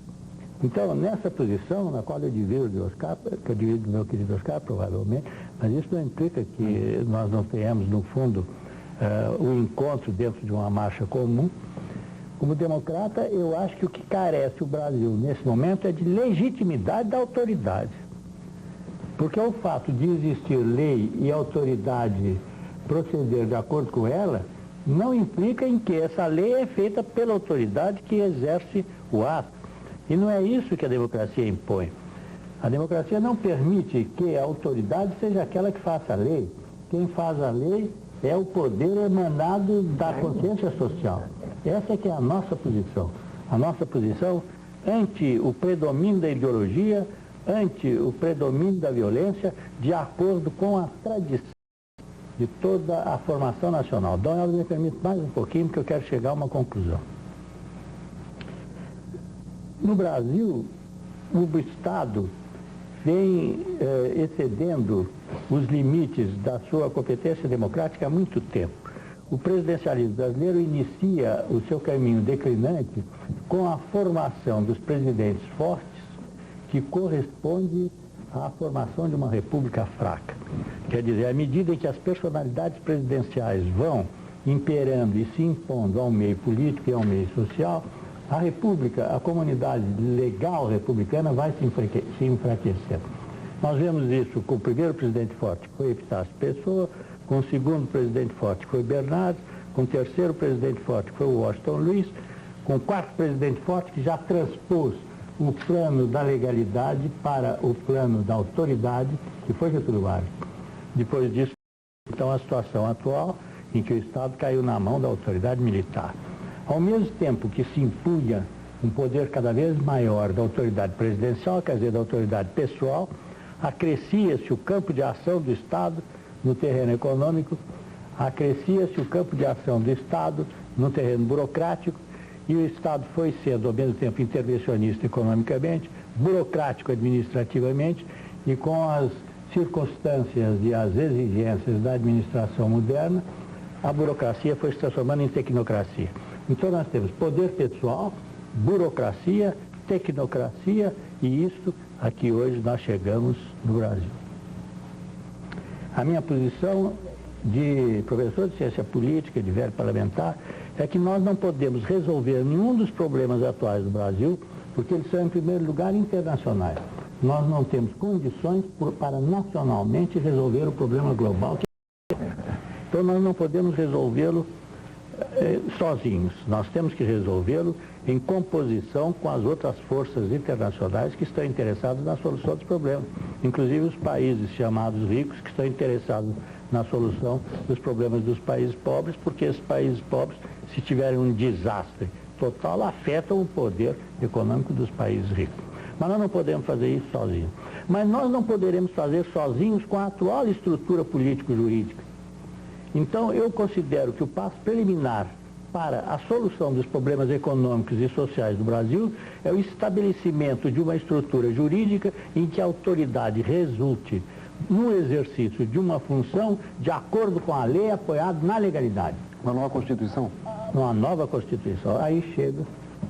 S9: Então, nessa posição, na qual eu divido de Oscar, que eu divido do meu querido Oscar, provavelmente, mas isso não implica que nós não tenhamos, no fundo, o encontro dentro de uma marcha comum. Como democrata, eu acho que o que carece o Brasil nesse momento é de legitimidade da autoridade. Porque o fato de existir lei e a autoridade proceder de acordo com ela, não implica em que essa lei é feita pela autoridade que exerce o ato. E não é isso que a democracia impõe. A democracia não permite que a autoridade seja aquela que faça a lei. Quem faz a lei é o poder emanado da consciência social. Essa é que é a nossa posição. A nossa posição ante o predomínio da ideologia, ante o predomínio da violência, de acordo com a tradição de toda a formação nacional. Dom Helder, me permite mais um pouquinho, porque eu quero chegar a uma conclusão. No Brasil, o Estado vem excedendo os limites da sua competência democrática há muito tempo. O presidencialismo brasileiro inicia o seu caminho declinante com a formação dos presidentes fortes, que corresponde à formação de uma república fraca. Quer dizer, à medida em que as personalidades presidenciais vão imperando e se impondo ao meio político e ao meio social, a república, a comunidade legal republicana vai se enfraquecendo. Nós vemos isso com o primeiro presidente forte, que foi Epitácio Pessoa, com o segundo presidente forte, que foi Bernardes, com o terceiro presidente forte, que foi o Washington Luiz, com o quarto presidente forte, que já transpôs o plano da legalidade para o plano da autoridade, que foi Getúlio Vargas. Depois disso, Então, a situação atual em que o Estado caiu na mão da autoridade militar. Ao mesmo tempo que se impunha um poder cada vez maior da autoridade presidencial, quer dizer, da autoridade pessoal, acrescia-se o campo de ação do Estado no terreno econômico, acrescia-se o campo de ação do Estado no terreno burocrático, e o Estado foi sendo, ao mesmo tempo, intervencionista economicamente, burocrático administrativamente, e com as circunstâncias e as exigências da administração moderna, a burocracia foi se transformando em tecnocracia. Então nós temos poder pessoal, burocracia, tecnocracia, e isso aqui hoje nós chegamos no Brasil. A minha posição de professor de ciência política, de velho parlamentar, é que nós não podemos resolver nenhum dos problemas atuais do Brasil, porque eles são, em primeiro lugar, internacionais. Nós não temos condições para nacionalmente resolver o problema global. Então nós não podemos resolvê-lo sozinhos. Nós temos que resolvê-lo em composição com as outras forças internacionais que estão interessadas na solução dos problemas. Inclusive os países chamados ricos que estão interessados na solução dos problemas dos países pobres, porque esses países pobres, se tiverem um desastre total, afetam o poder econômico dos países ricos. Mas nós não podemos fazer isso sozinhos. Mas nós não poderemos fazer sozinhos com a atual estrutura político-jurídica. Então, eu considero que o passo preliminar para a solução dos problemas econômicos e sociais do Brasil é o estabelecimento de uma estrutura jurídica em que a autoridade resulte no exercício de uma função de acordo com a lei, apoiado na legalidade.
S11: Uma nova Constituição?
S9: Uma nova Constituição. Aí chega,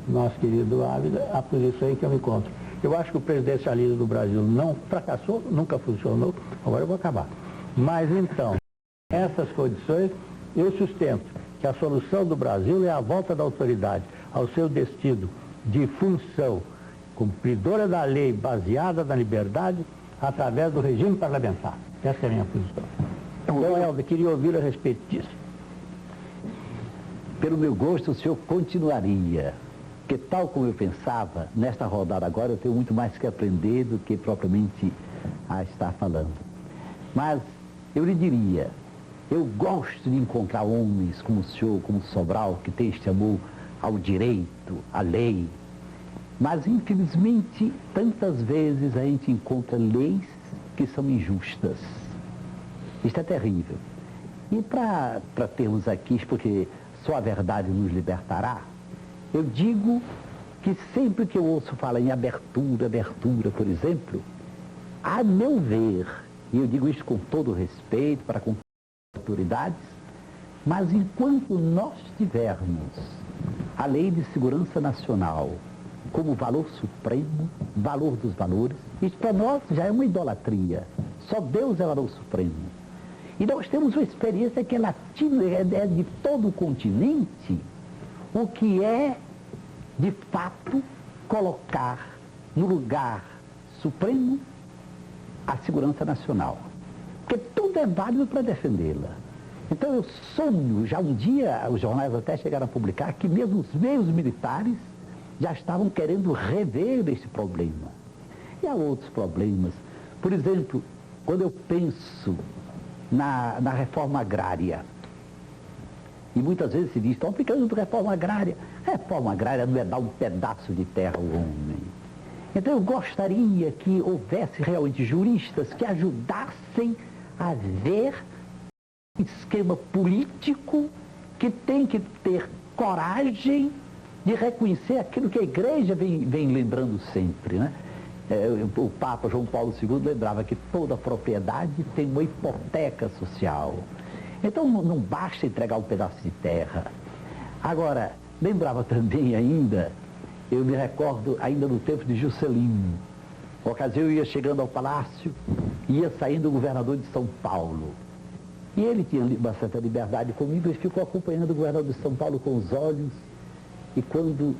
S9: nosso querido Ávila, a posição em que eu me encontro. Eu acho que o presidencialismo do Brasil não fracassou, nunca funcionou, agora eu vou acabar. Mas então, nessas condições, eu sustento que a solução do Brasil é a volta da autoridade ao seu destino de função cumpridora da lei, baseada na liberdade, através do regime parlamentar. Essa é a minha posição. Então, Helder, queria ouvir a respeito disso.
S4: Pelo meu gosto, o senhor continuaria. Porque tal como eu pensava, nesta rodada agora eu tenho muito mais que aprender do que propriamente a estar falando. Mas eu lhe diria, eu gosto de encontrar homens como o senhor, como o Sobral, que tem este amor ao direito, à lei. Mas, infelizmente, tantas vezes a gente encontra leis que são injustas. Isto é terrível. E para termos aqui, porque só a verdade nos libertará, eu digo que sempre que eu ouço falar em abertura, por exemplo, a meu ver, e eu digo isso com todo respeito para com as autoridades, mas enquanto nós tivermos a Lei de Segurança Nacional como valor supremo, valor dos valores, isso para nós já é uma idolatria. Só Deus é o valor supremo. E nós temos uma experiência que é latina, é de todo o continente, o que é, de fato, colocar no lugar supremo a segurança nacional. Porque tudo é válido para defendê-la. Então eu sonho, já um dia, os jornais até chegaram a publicar, que mesmo os meios militares já estavam querendo rever esse problema. E há outros problemas. Por exemplo, quando eu penso na reforma agrária, e muitas vezes se diz, estão ficando de reforma agrária. Reforma agrária não é dar um pedaço de terra ao homem. Então eu gostaria que houvesse realmente juristas que ajudassem a ver um esquema político que tem que ter coragem de reconhecer aquilo que a igreja vem lembrando sempre, né? O Papa João Paulo II lembrava que toda propriedade tem uma hipoteca social. Então não basta entregar um pedaço de terra. Agora, lembrava também ainda, eu me recordo ainda no tempo de Juscelino, uma ocasião eu ia chegando ao palácio, ia saindo o governador de São Paulo. E ele tinha uma certa liberdade comigo, ele ficou acompanhando o governador de São Paulo com os olhos, e quando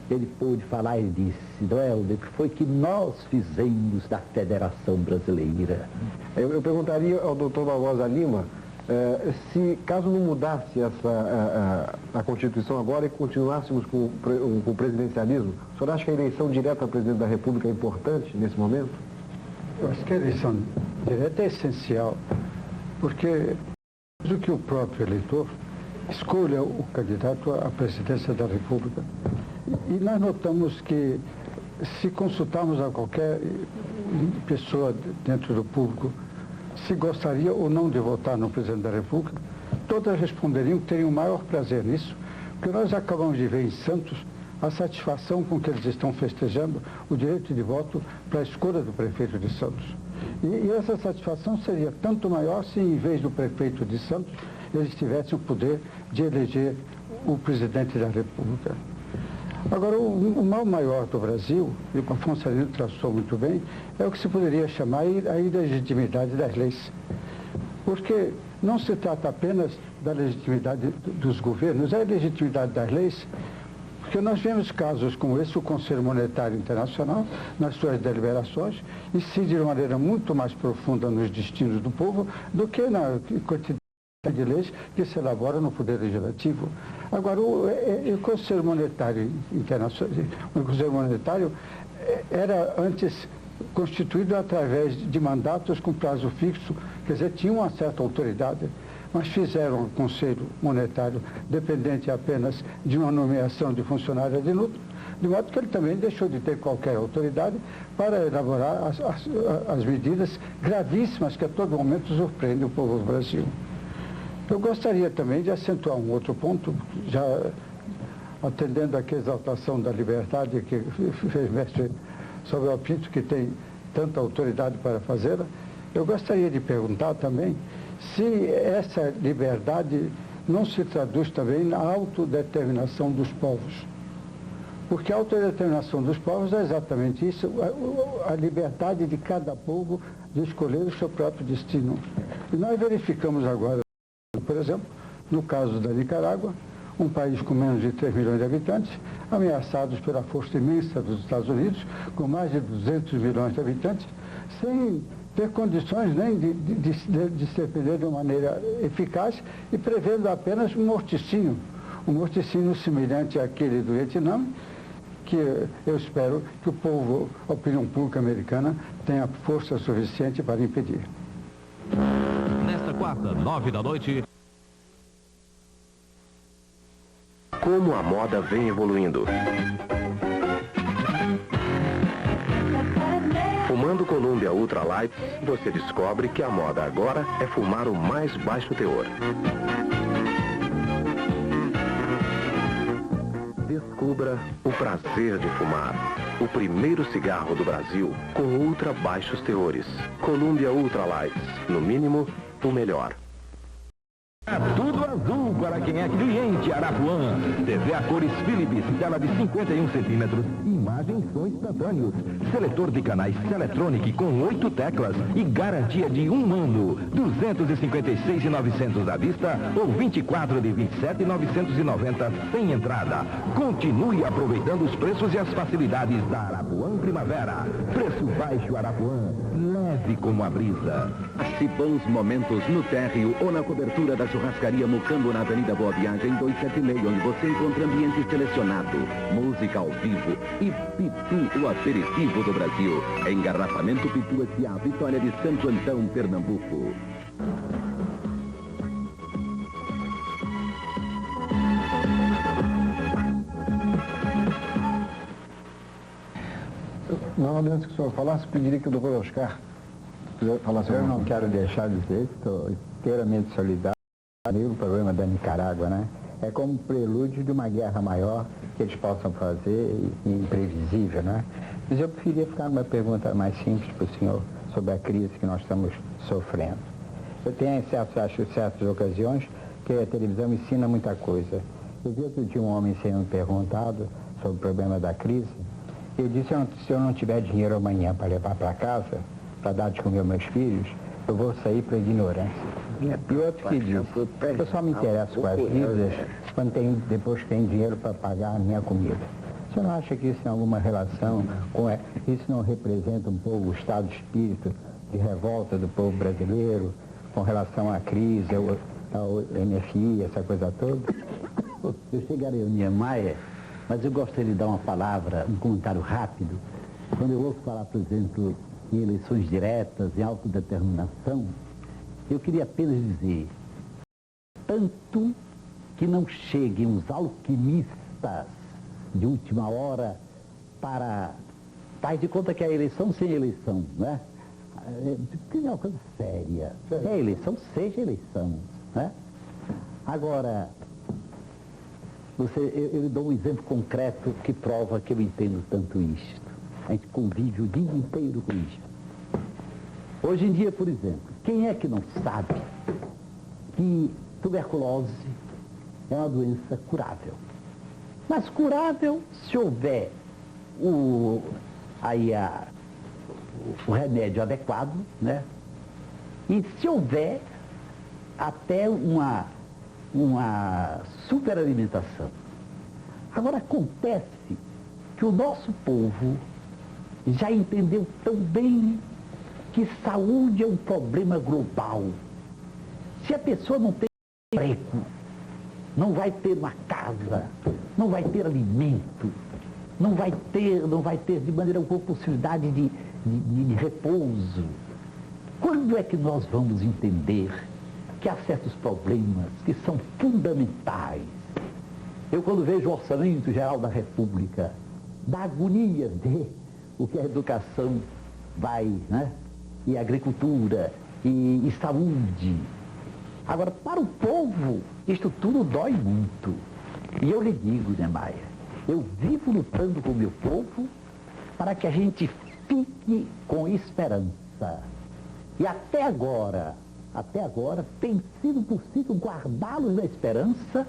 S4: ele pôde falar, ele disse, Helder, o que foi que nós fizemos da Federação Brasileira?
S2: Eu perguntaria ao doutor Barbosa Lima, se caso não mudasse a Constituição agora e continuássemos com o presidencialismo, o senhor acha que a eleição direta a presidente da República é importante nesse momento?
S5: Eu acho que a eleição direta é essencial, porque do que o próprio eleitor escolha o candidato à presidência da República. E nós notamos que, se consultarmos a qualquer pessoa dentro do público se gostaria ou não de votar no presidente da República, todas responderiam que teriam o maior prazer nisso, porque nós acabamos de ver em Santos a satisfação com que eles estão festejando o direito de voto para a escolha do prefeito de Santos. E essa satisfação seria tanto maior se, em vez do prefeito de Santos, eles tivessem o poder de eleger o presidente da República. Agora, o mal maior do Brasil, e o Afonso Arino traçou muito bem, é o que se poderia chamar a ilegitimidade das leis. Porque não se trata apenas da legitimidade dos governos, é a legitimidade das leis. Porque nós vemos casos como esse, o Conselho Monetário Internacional, nas suas deliberações, incide de maneira muito mais profunda nos destinos do povo do que na quantidade de leis que se elabora no Poder Legislativo. Agora, o Conselho Monetário Internacional, o Conselho Monetário era antes constituído através de mandatos com prazo fixo, quer dizer, tinha uma certa autoridade, mas fizeram o Conselho Monetário dependente apenas de uma nomeação de funcionário de modo que ele também deixou de ter qualquer autoridade para elaborar as medidas gravíssimas que a todo momento surpreendem o povo do Brasil. Eu gostaria também de acentuar um outro ponto, já atendendo aqui a exaltação da liberdade que fez mestre Sobral Pinto, que tem tanta autoridade para fazê-la. Eu gostaria de perguntar também se essa liberdade não se traduz também na autodeterminação dos povos. Porque a autodeterminação dos povos é exatamente isso, a liberdade de cada povo de escolher o seu próprio destino. E nós verificamos agora, por exemplo, no caso da Nicarágua, um país com menos de 3 milhões de habitantes, ameaçados pela força imensa dos Estados Unidos, com mais de 200 milhões de habitantes, sem ter condições nem de se defender de uma maneira eficaz e prevendo apenas um morticínio semelhante àquele do Vietnã, que eu espero que a opinião pública americana tenha força suficiente para impedir.
S11: Nesta quarta, 9 da noite...
S6: Como a moda vem evoluindo. Fumando Columbia Ultra Light, você descobre que a moda agora é fumar o mais baixo teor. Descubra o prazer de fumar. O primeiro cigarro do Brasil com ultra baixos teores. Columbia Ultra Light, no mínimo, o melhor.
S11: É tudo azul para quem é cliente Arapuã. TV a cores Philips, tela de 51 centímetros, imagem e som instantâneos. Seletor de canais Seletronic com 8 teclas e garantia de 1 ano. 256.900 à vista ou 24 de 27.990 sem entrada. Continue aproveitando os preços e as facilidades da Arapuã Primavera. Preço baixo Arapuã, leve como a brisa.
S1: Se bons momentos no térreo ou na cobertura da churrascaria Mucambo na Avenida Boa Viagem 276, onde você encontra ambiente selecionado, música ao vivo e Pitu, o aperitivo do Brasil. Engarrafamento Pitu S.A., Vitória de Santo Antão, Pernambuco.
S2: Não, antes que o senhor falasse, pediria que o doutor Oscar falasse.
S3: Eu não quero deixar de dizer que estou inteiramente solidário com o problema da Nicarágua, né? É como um prelúdio de uma guerra maior que eles possam fazer e imprevisível, né? Mas eu preferia ficar numa pergunta mais simples para o senhor sobre a crise que nós estamos sofrendo. Eu tenho certas ocasiões que a televisão ensina muita coisa. Eu vi outro dia um homem sendo perguntado sobre o problema da crise. Ele disse, se eu não tiver dinheiro amanhã para levar para casa, para dar de comer aos meus filhos, eu vou sair para a ignorância. E outro que disse, eu só me interesso com as dívidas depois que tenho dinheiro para pagar a minha comida. Você não acha que isso tem alguma relação com... Isso não representa um pouco o estado de espírito de revolta do povo brasileiro com relação à crise, ao NFI, essa coisa toda?
S4: Eu chegarei ao Niemeyer, mas eu gostaria de dar uma palavra, um comentário rápido. Quando eu ouço falar, por exemplo, em eleições diretas, em autodeterminação, eu queria apenas dizer contanto que não cheguem os alquimistas de última hora para... Faz de conta que é a eleição sem eleição, né? É uma coisa séria. É a eleição, seja eleição, né? Agora, eu lhe dou um exemplo concreto que prova que eu entendo tanto isto. A gente convive o dia inteiro com isso. Hoje em dia, por exemplo, quem é que não sabe que tuberculose é uma doença curável? Mas curável se houver o remédio adequado, né? E se houver até uma superalimentação. Agora, acontece que o nosso povo já entendeu tão bem que saúde é um problema global. Se a pessoa não tem emprego, não vai ter uma casa, não vai ter alimento, não vai ter de maneira alguma possibilidade de repouso. Quando é que nós vamos entender que há certos problemas que são fundamentais? Eu, quando vejo o Orçamento Geral da República, dá agonia ver o que a educação vai, né? E a agricultura, e saúde. Agora, para o povo, isto tudo dói muito. E eu lhe digo, né, Maia, eu vivo lutando com o meu povo para que a gente fique com esperança. E até agora, tem sido possível guardá-los na esperança,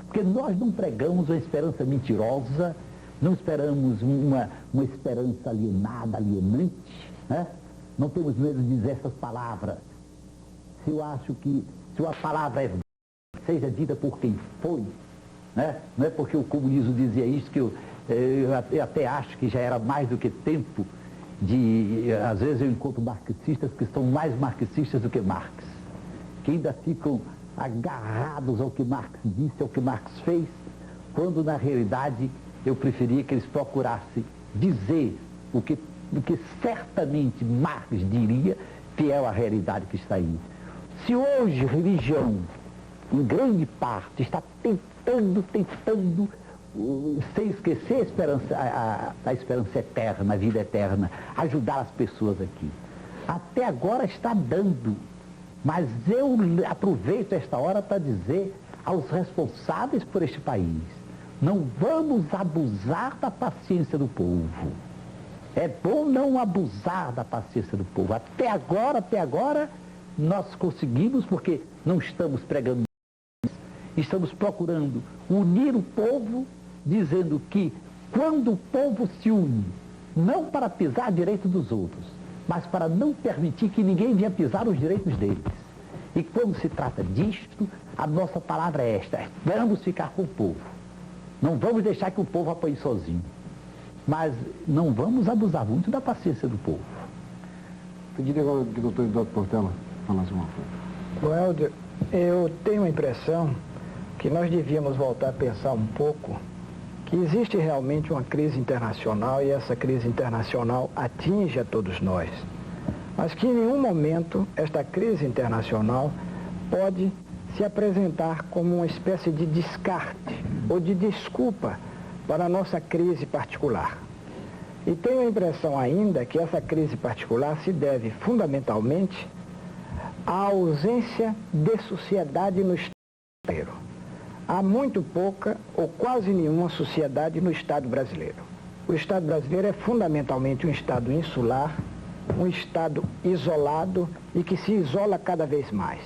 S4: porque nós não pregamos uma esperança mentirosa, não esperamos uma esperança alienada, alienante, né? Não temos medo de dizer essas palavras. Se uma palavra é seja dita por quem foi, né? Não é porque o comunismo dizia isso que eu até acho que já era mais do que tempo às vezes eu encontro marxistas que são mais marxistas do que Marx, que ainda ficam agarrados ao que Marx disse, ao que Marx fez, quando na realidade eu preferia que eles procurassem dizer o que certamente Marx diria, fiel à realidade que está aí. Se hoje religião, em grande parte, está tentando, sem esquecer a esperança eterna, a vida eterna, ajudar as pessoas aqui. Até agora está dando, mas eu aproveito esta hora para dizer aos responsáveis por este país, não vamos abusar da paciência do povo. É bom não abusar da paciência do povo. Até agora, nós conseguimos, porque não estamos pregando, estamos procurando unir o povo, dizendo que quando o povo se une, não para pisar direito dos outros, mas para não permitir que ninguém venha pisar os direitos deles. E quando se trata disto, a nossa palavra é esta: vamos ficar com o povo. Não vamos deixar que o povo apanhe sozinho. Mas não vamos abusar muito da paciência do povo.
S2: Pediria agora que o doutor Eduardo Portela falasse uma coisa.
S12: Helder, eu tenho a impressão que nós devíamos voltar a pensar um pouco que existe realmente uma crise internacional e essa crise internacional atinge a todos nós. Mas que em nenhum momento esta crise internacional pode se apresentar como uma espécie de descarte ou de desculpa para a nossa crise particular. E tenho a impressão ainda que essa crise particular se deve fundamentalmente à ausência de sociedade no Estado brasileiro. Há muito pouca ou quase nenhuma sociedade no Estado brasileiro. O Estado brasileiro é fundamentalmente um Estado insular, um Estado isolado e que se isola cada vez mais,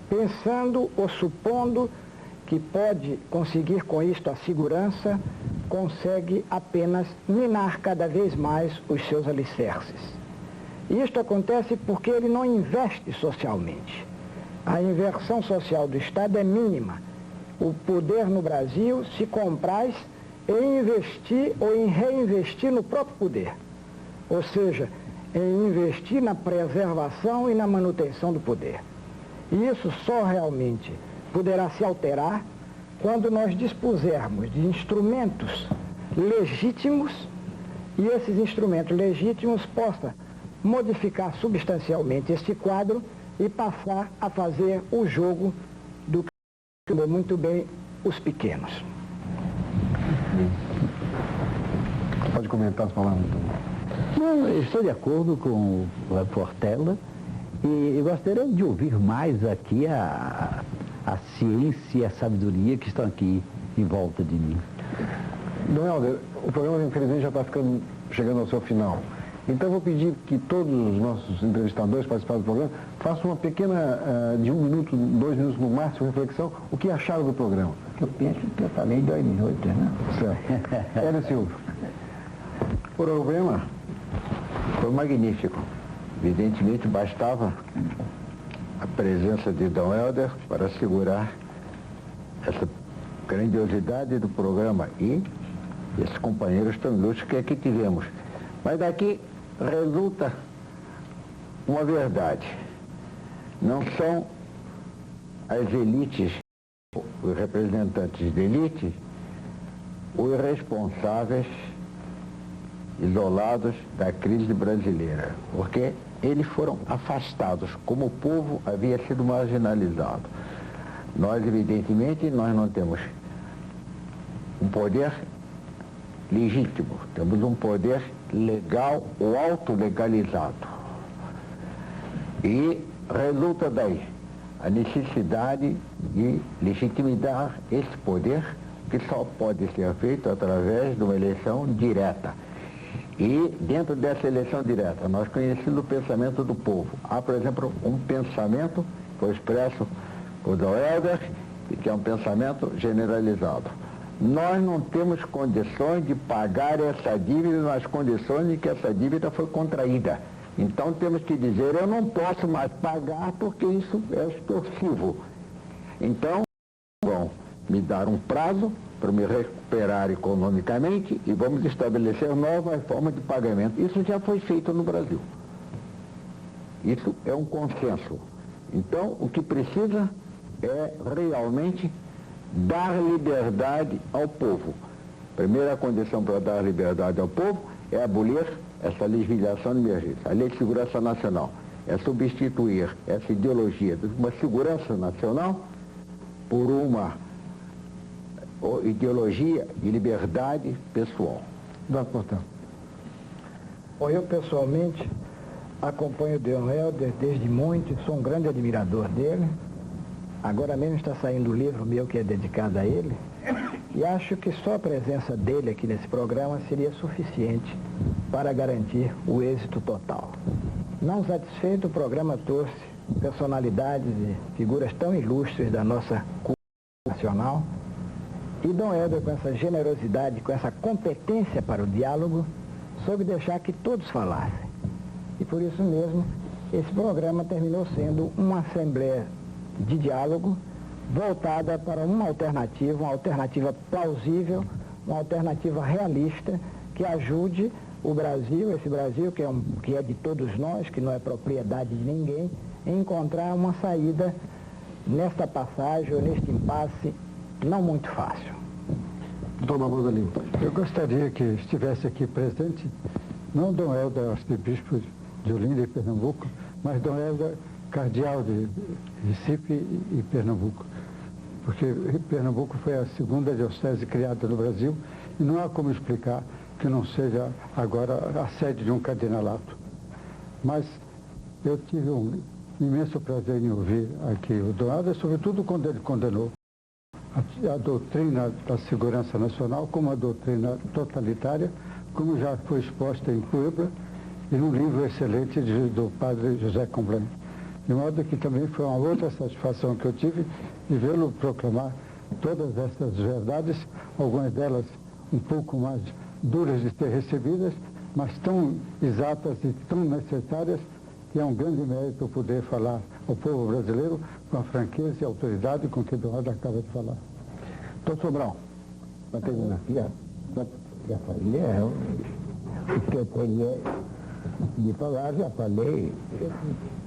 S12: pensando ou supondo que pode conseguir com isto a segurança, consegue apenas minar cada vez mais os seus alicerces. E isto acontece porque ele não investe socialmente. A inversão social do Estado é mínima. O poder no Brasil se compraz em investir ou em reinvestir no próprio poder. Ou seja, em investir na preservação e na manutenção do poder. E isso só realmente poderá se alterar quando nós dispusermos de instrumentos legítimos e esses instrumentos legítimos possam modificar substancialmente este quadro e passar a fazer o jogo do defender muito bem os pequenos.
S2: Pode comentar as palavras, então.
S4: Não, eu estou de acordo com o Portela e gostaria de ouvir mais aqui a ciência e a sabedoria que estão aqui em volta de mim.
S2: Dom Helder, o programa infelizmente já está chegando ao seu final. Então eu vou pedir que todos os nossos entrevistadores participantes do programa façam uma pequena, de 1 minuto, 2 minutos no máximo, reflexão, o que acharam do programa.
S3: Eu penso que eu falei 2 minutos, né?
S2: Certo. Hélio Silva.
S3: O programa foi magnífico. Evidentemente bastava a presença de Dom Helder para assegurar essa grandiosidade do programa e esses companheiros tão ilustres que aqui tivemos. Mas daqui resulta uma verdade. Não são as elites, os representantes de elite, os responsáveis isolados da crise brasileira, porque eles foram afastados, como o povo havia sido marginalizado. Nós, evidentemente, nós não temos um poder legítimo, temos um poder legal ou autolegalizado. E resulta daí a necessidade de legitimizar esse poder, que só pode ser feito através de uma eleição direta. E dentro dessa eleição direta, nós conhecemos o pensamento do povo. Há, por exemplo, um pensamento que foi expresso por Dom Helder, e que é um pensamento generalizado. Nós não temos condições de pagar essa dívida nas condições em que essa dívida foi contraída. Então temos que dizer, eu não posso mais pagar porque isso é extorsivo. Então, vão me dar um prazo para me recuperar economicamente e vamos estabelecer novas formas de pagamento. Isso já foi feito no Brasil. Isso é um consenso. Então, o que precisa é realmente dar liberdade ao povo. Primeira condição para dar liberdade ao povo é abolir essa legislação de emergência. A Lei de Segurança Nacional é substituir essa ideologia de uma segurança nacional por uma ideologia de liberdade pessoal.
S12: Bom, eu pessoalmente acompanho o Dom Helder desde muito, sou um grande admirador dele. Agora mesmo está saindo um livro meu que é dedicado a ele. E acho que só a presença dele aqui nesse programa seria suficiente para garantir o êxito total. Não satisfeito, o programa trouxe personalidades e figuras tão ilustres da nossa cultura nacional. E Dom Helder, com essa generosidade, com essa competência para o diálogo, soube deixar que todos falassem. E por isso mesmo, esse programa terminou sendo uma assembleia de diálogo voltada para uma alternativa plausível, uma alternativa realista, que ajude o Brasil, esse Brasil que é de todos nós, que não é propriedade de ninguém, a encontrar uma saída nesta passagem, ou neste impasse não muito fácil.
S2: Doutor Barbosa Lima.
S5: Eu gostaria que estivesse aqui presente, não Dom Helder, arcebispo de Olinda e Pernambuco, mas Dom Helder, cardeal de Recife e Pernambuco. Porque Pernambuco foi a segunda diocese criada no Brasil e não há como explicar que não seja agora a sede de um cardinalato. Mas eu tive um imenso prazer em ouvir aqui o Dom Helder, sobretudo quando ele condenou a doutrina da segurança nacional como a doutrina totalitária, como já foi exposta em Puebla e num livro excelente do padre José Comblanc. De modo que também foi uma outra satisfação que eu tive de vê-lo proclamar todas essas verdades, algumas delas um pouco mais duras de ser recebidas, mas tão exatas e tão necessárias que é um grande mérito poder falar ao povo brasileiro com a franqueza e a autoridade com que Dom Helder acaba de falar.
S3: Doutor Sobral, para terminar. Já falei, o que eu teria de falar, já falei.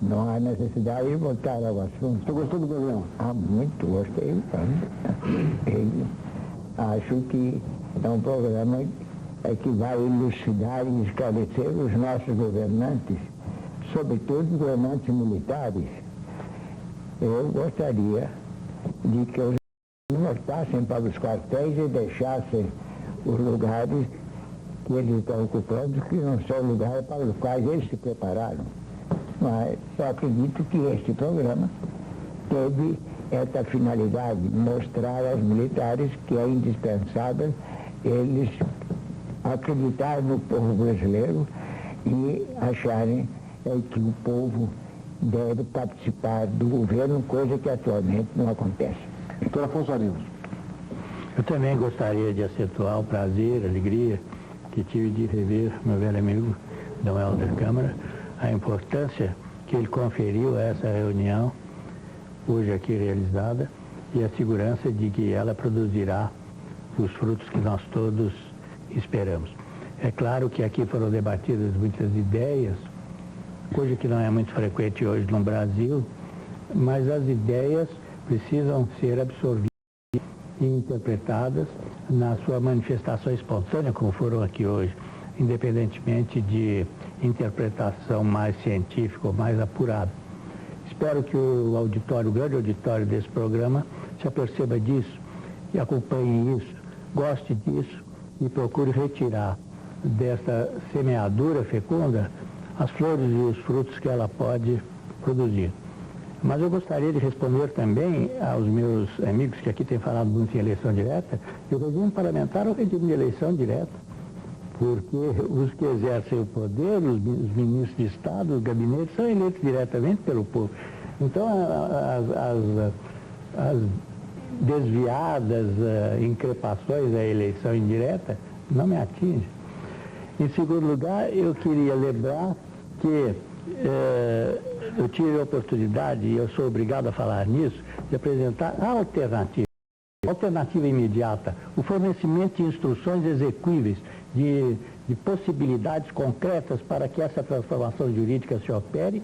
S3: Não há necessidade de voltar ao assunto.
S2: Você gostou do programa?
S3: Muito, gostei. Acho que é um programa que vai elucidar e esclarecer os nossos governantes, sobretudo os governantes militares. Eu gostaria de que os voltassem para os quartéis e deixassem os lugares que eles estão ocupando, que não são lugares para os quais eles se prepararam. Mas eu acredito que este programa teve essa finalidade, mostrar aos militares que é indispensável eles acreditarem no povo brasileiro e acharem que o povo deve participar do governo, coisa que atualmente não acontece.
S2: Doutor Afonso Arinos.
S9: Eu também gostaria de acentuar o prazer, a alegria que tive de rever meu velho amigo D. Helder Câmara, a importância que ele conferiu a essa reunião, hoje aqui realizada, e a segurança de que ela produzirá os frutos que nós todos esperamos. É claro que aqui foram debatidas muitas ideias, coisa que não é muito frequente hoje no Brasil, mas as ideias precisam ser absorvidas e interpretadas na sua manifestação espontânea, como foram aqui hoje, independentemente de interpretação mais científica ou mais apurada. Espero que o auditório, o grande auditório desse programa, se aperceba disso e acompanhe isso, goste disso e procure retirar desta semeadura fecunda as flores e os frutos que ela pode produzir. Mas eu gostaria de responder também aos meus amigos que aqui têm falado muito em eleição direta, que o regime parlamentar é o regime de eleição direta, porque os que exercem o poder, os ministros de Estado, os gabinetes, são eleitos diretamente pelo povo. Então, as desviadas increpações à eleição indireta não me atingem. Em segundo lugar, eu queria lembrar que eu tive a oportunidade, e eu sou obrigado a falar nisso, de apresentar a alternativa imediata, o fornecimento de instruções execuíveis, de possibilidades concretas para que essa transformação jurídica se opere.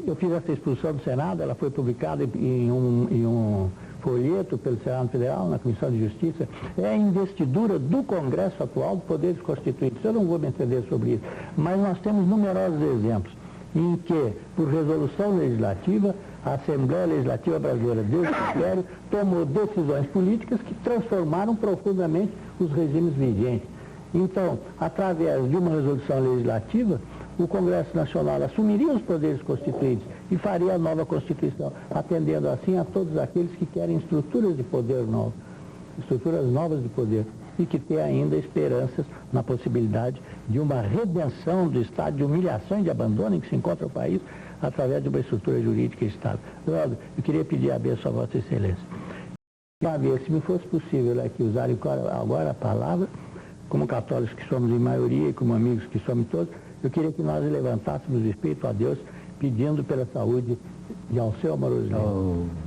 S9: Eu fiz essa exposição do Senado, ela foi publicada em um folheto pelo Senado Federal, na Comissão de Justiça, é a investidura do Congresso atual de poderes constituintes. Eu não vou me entender sobre isso, mas nós temos numerosos exemplos em que, por resolução legislativa, a Assembleia Legislativa Brasileira, desde o Império, tomou decisões políticas que transformaram profundamente os regimes vigentes. Então, através de uma resolução legislativa, o Congresso Nacional assumiria os poderes constituintes e faria a nova Constituição, atendendo assim a todos aqueles que querem estruturas de poder novas, estruturas novas de poder, e que têm ainda esperanças na possibilidade de uma redenção do estado de humilhação e de abandono em que se encontra o país, através de uma estrutura jurídica estável. Eu queria pedir a bênção a Vossa Excelência. Uma vez, se me fosse possível aqui usar agora a palavra, como católicos que somos em maioria e como amigos que somos todos, eu queria que nós levantássemos o espírito a Deus, pedindo pela saúde de Alceu Amoroso.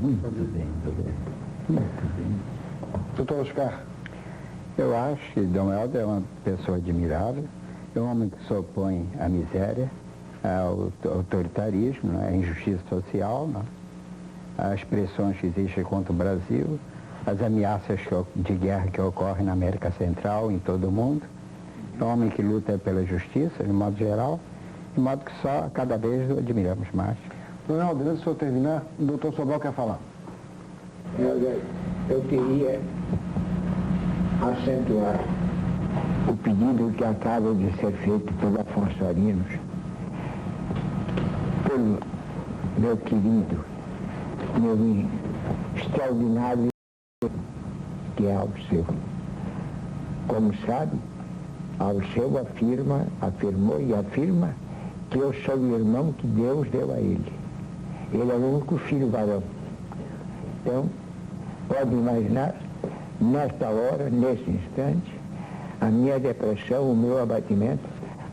S3: Muito bem.
S2: Doutor Oscar.
S3: Eu acho que D. Helder é uma pessoa admirável, é um homem que se opõe à miséria, ao autoritarismo, à injustiça social, às pressões que existem contra o Brasil, as ameaças de guerra que ocorrem na América Central, em todo o mundo. É um homem que luta pela justiça, de modo geral, de modo que só cada vez o admiramos mais.
S2: Dona Helder, antes de eu terminar, o doutor Sobral quer falar.
S3: Eu queria acentuar o pedido que acaba de ser feito pelo Afonso Arinos, pelo meu querido, meu extraordinário que é Alceu. Como sabe, Alceu afirmou e afirma que eu sou o irmão que Deus deu a ele. Ele é o único filho varão. Então, pode imaginar, nesta hora, nesse instante, a minha depressão, o meu abatimento,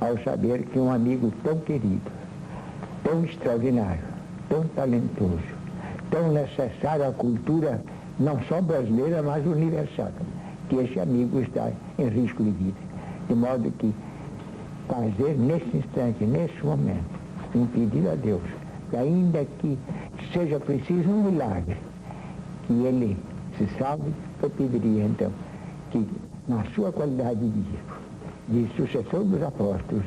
S3: ao saber que um amigo tão querido, tão extraordinário, tão talentoso, tão necessário à cultura, não só brasileira, mas universal, que esse amigo está em risco de vida. De modo que fazer nesse instante, nesse momento, um pedido a Deus, que ainda que seja preciso um milagre, que ele se salve, eu pediria então que na sua qualidade de sucessor dos apóstolos,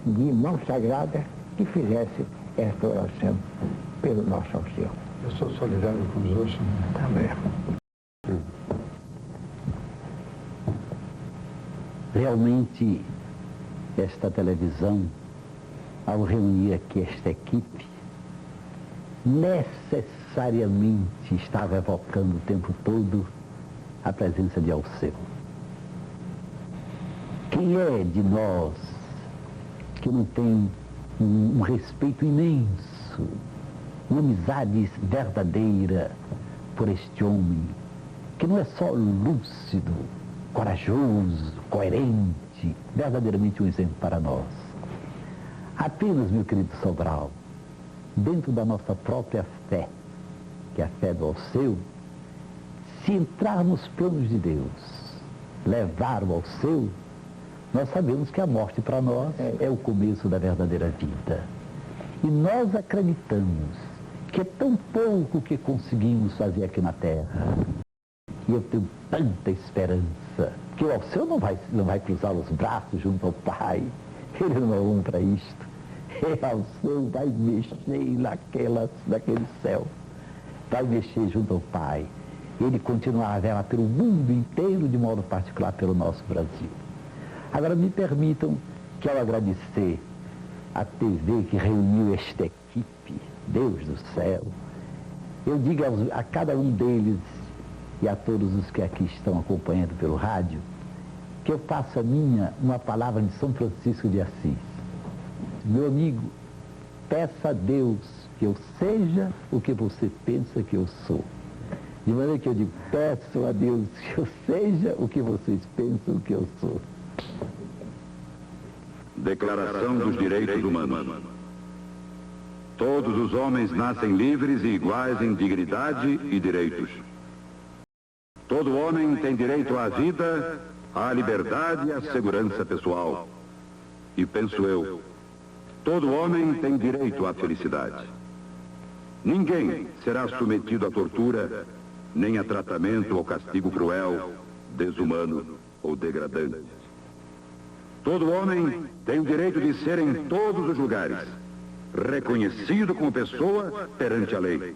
S3: de mão sagrada, que fizesse esta oração pelo nosso Alceu.
S5: Eu sou solidário com os outros.
S3: Também.
S4: Realmente, esta televisão, ao reunir aqui esta equipe, necessariamente estava evocando o tempo todo a presença de Alceu. Quem é de nós que não tem um respeito imenso, uma amizade verdadeira por este homem, que não é só lúcido, corajoso, coerente, verdadeiramente um exemplo para nós. Apenas, meu querido Sobral, dentro da nossa própria fé, que é a fé do Alceu, se entrar nos planos de Deus, levar o Alceu, nós sabemos que a morte para nós é o começo da verdadeira vida. E nós acreditamos que é tão pouco que conseguimos fazer aqui na Terra. E eu tenho tanta esperança que o Alceu não vai cruzar os braços junto ao Pai. Ele não é um para isto. O Alceu vai mexer naquele céu. Vai mexer junto ao Pai. Ele continuará a velar pelo mundo inteiro, de modo particular pelo nosso Brasil. Agora me permitam que, ao agradecer a TV que reuniu esta equipe, Deus do céu, eu diga a cada um deles e a todos os que aqui estão acompanhando pelo rádio, que eu faço a minha uma palavra de São Francisco de Assis. Meu amigo, peça a Deus que eu seja o que você pensa que eu sou. De maneira que eu digo, peço a Deus que eu seja o que vocês pensam que eu sou.
S7: Declaração dos Direitos Humanos. Todos os homens nascem livres e iguais em dignidade e direitos. Todo homem tem direito à vida, à liberdade e à segurança pessoal. E penso eu, todo homem tem direito à felicidade. Ninguém será submetido à tortura, nem a tratamento ou castigo cruel, desumano ou degradante. Todo homem tem o direito de ser em todos os lugares reconhecido como pessoa perante a lei.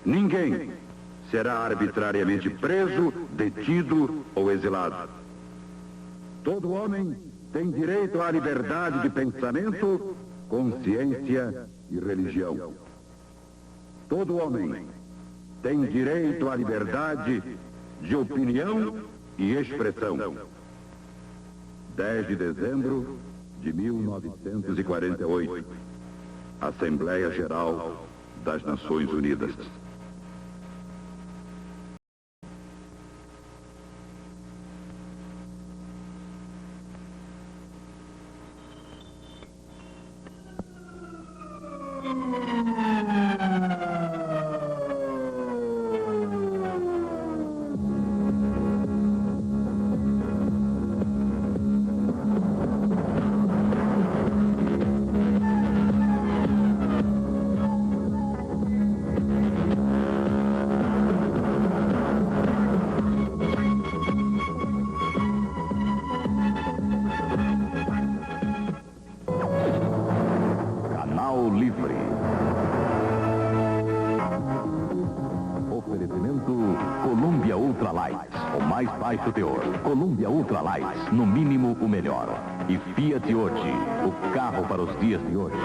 S7: Ninguém será arbitrariamente preso, detido ou exilado. Todo homem tem direito à liberdade de pensamento, consciência e religião. Todo homem tem direito à liberdade de opinião e expressão. 10 de dezembro de 1948, Assembleia Geral das Nações Unidas.
S11: Baixo teor, Columbia Ultra Light, no mínimo o melhor. E Fiat hoje, o carro para os dias de hoje.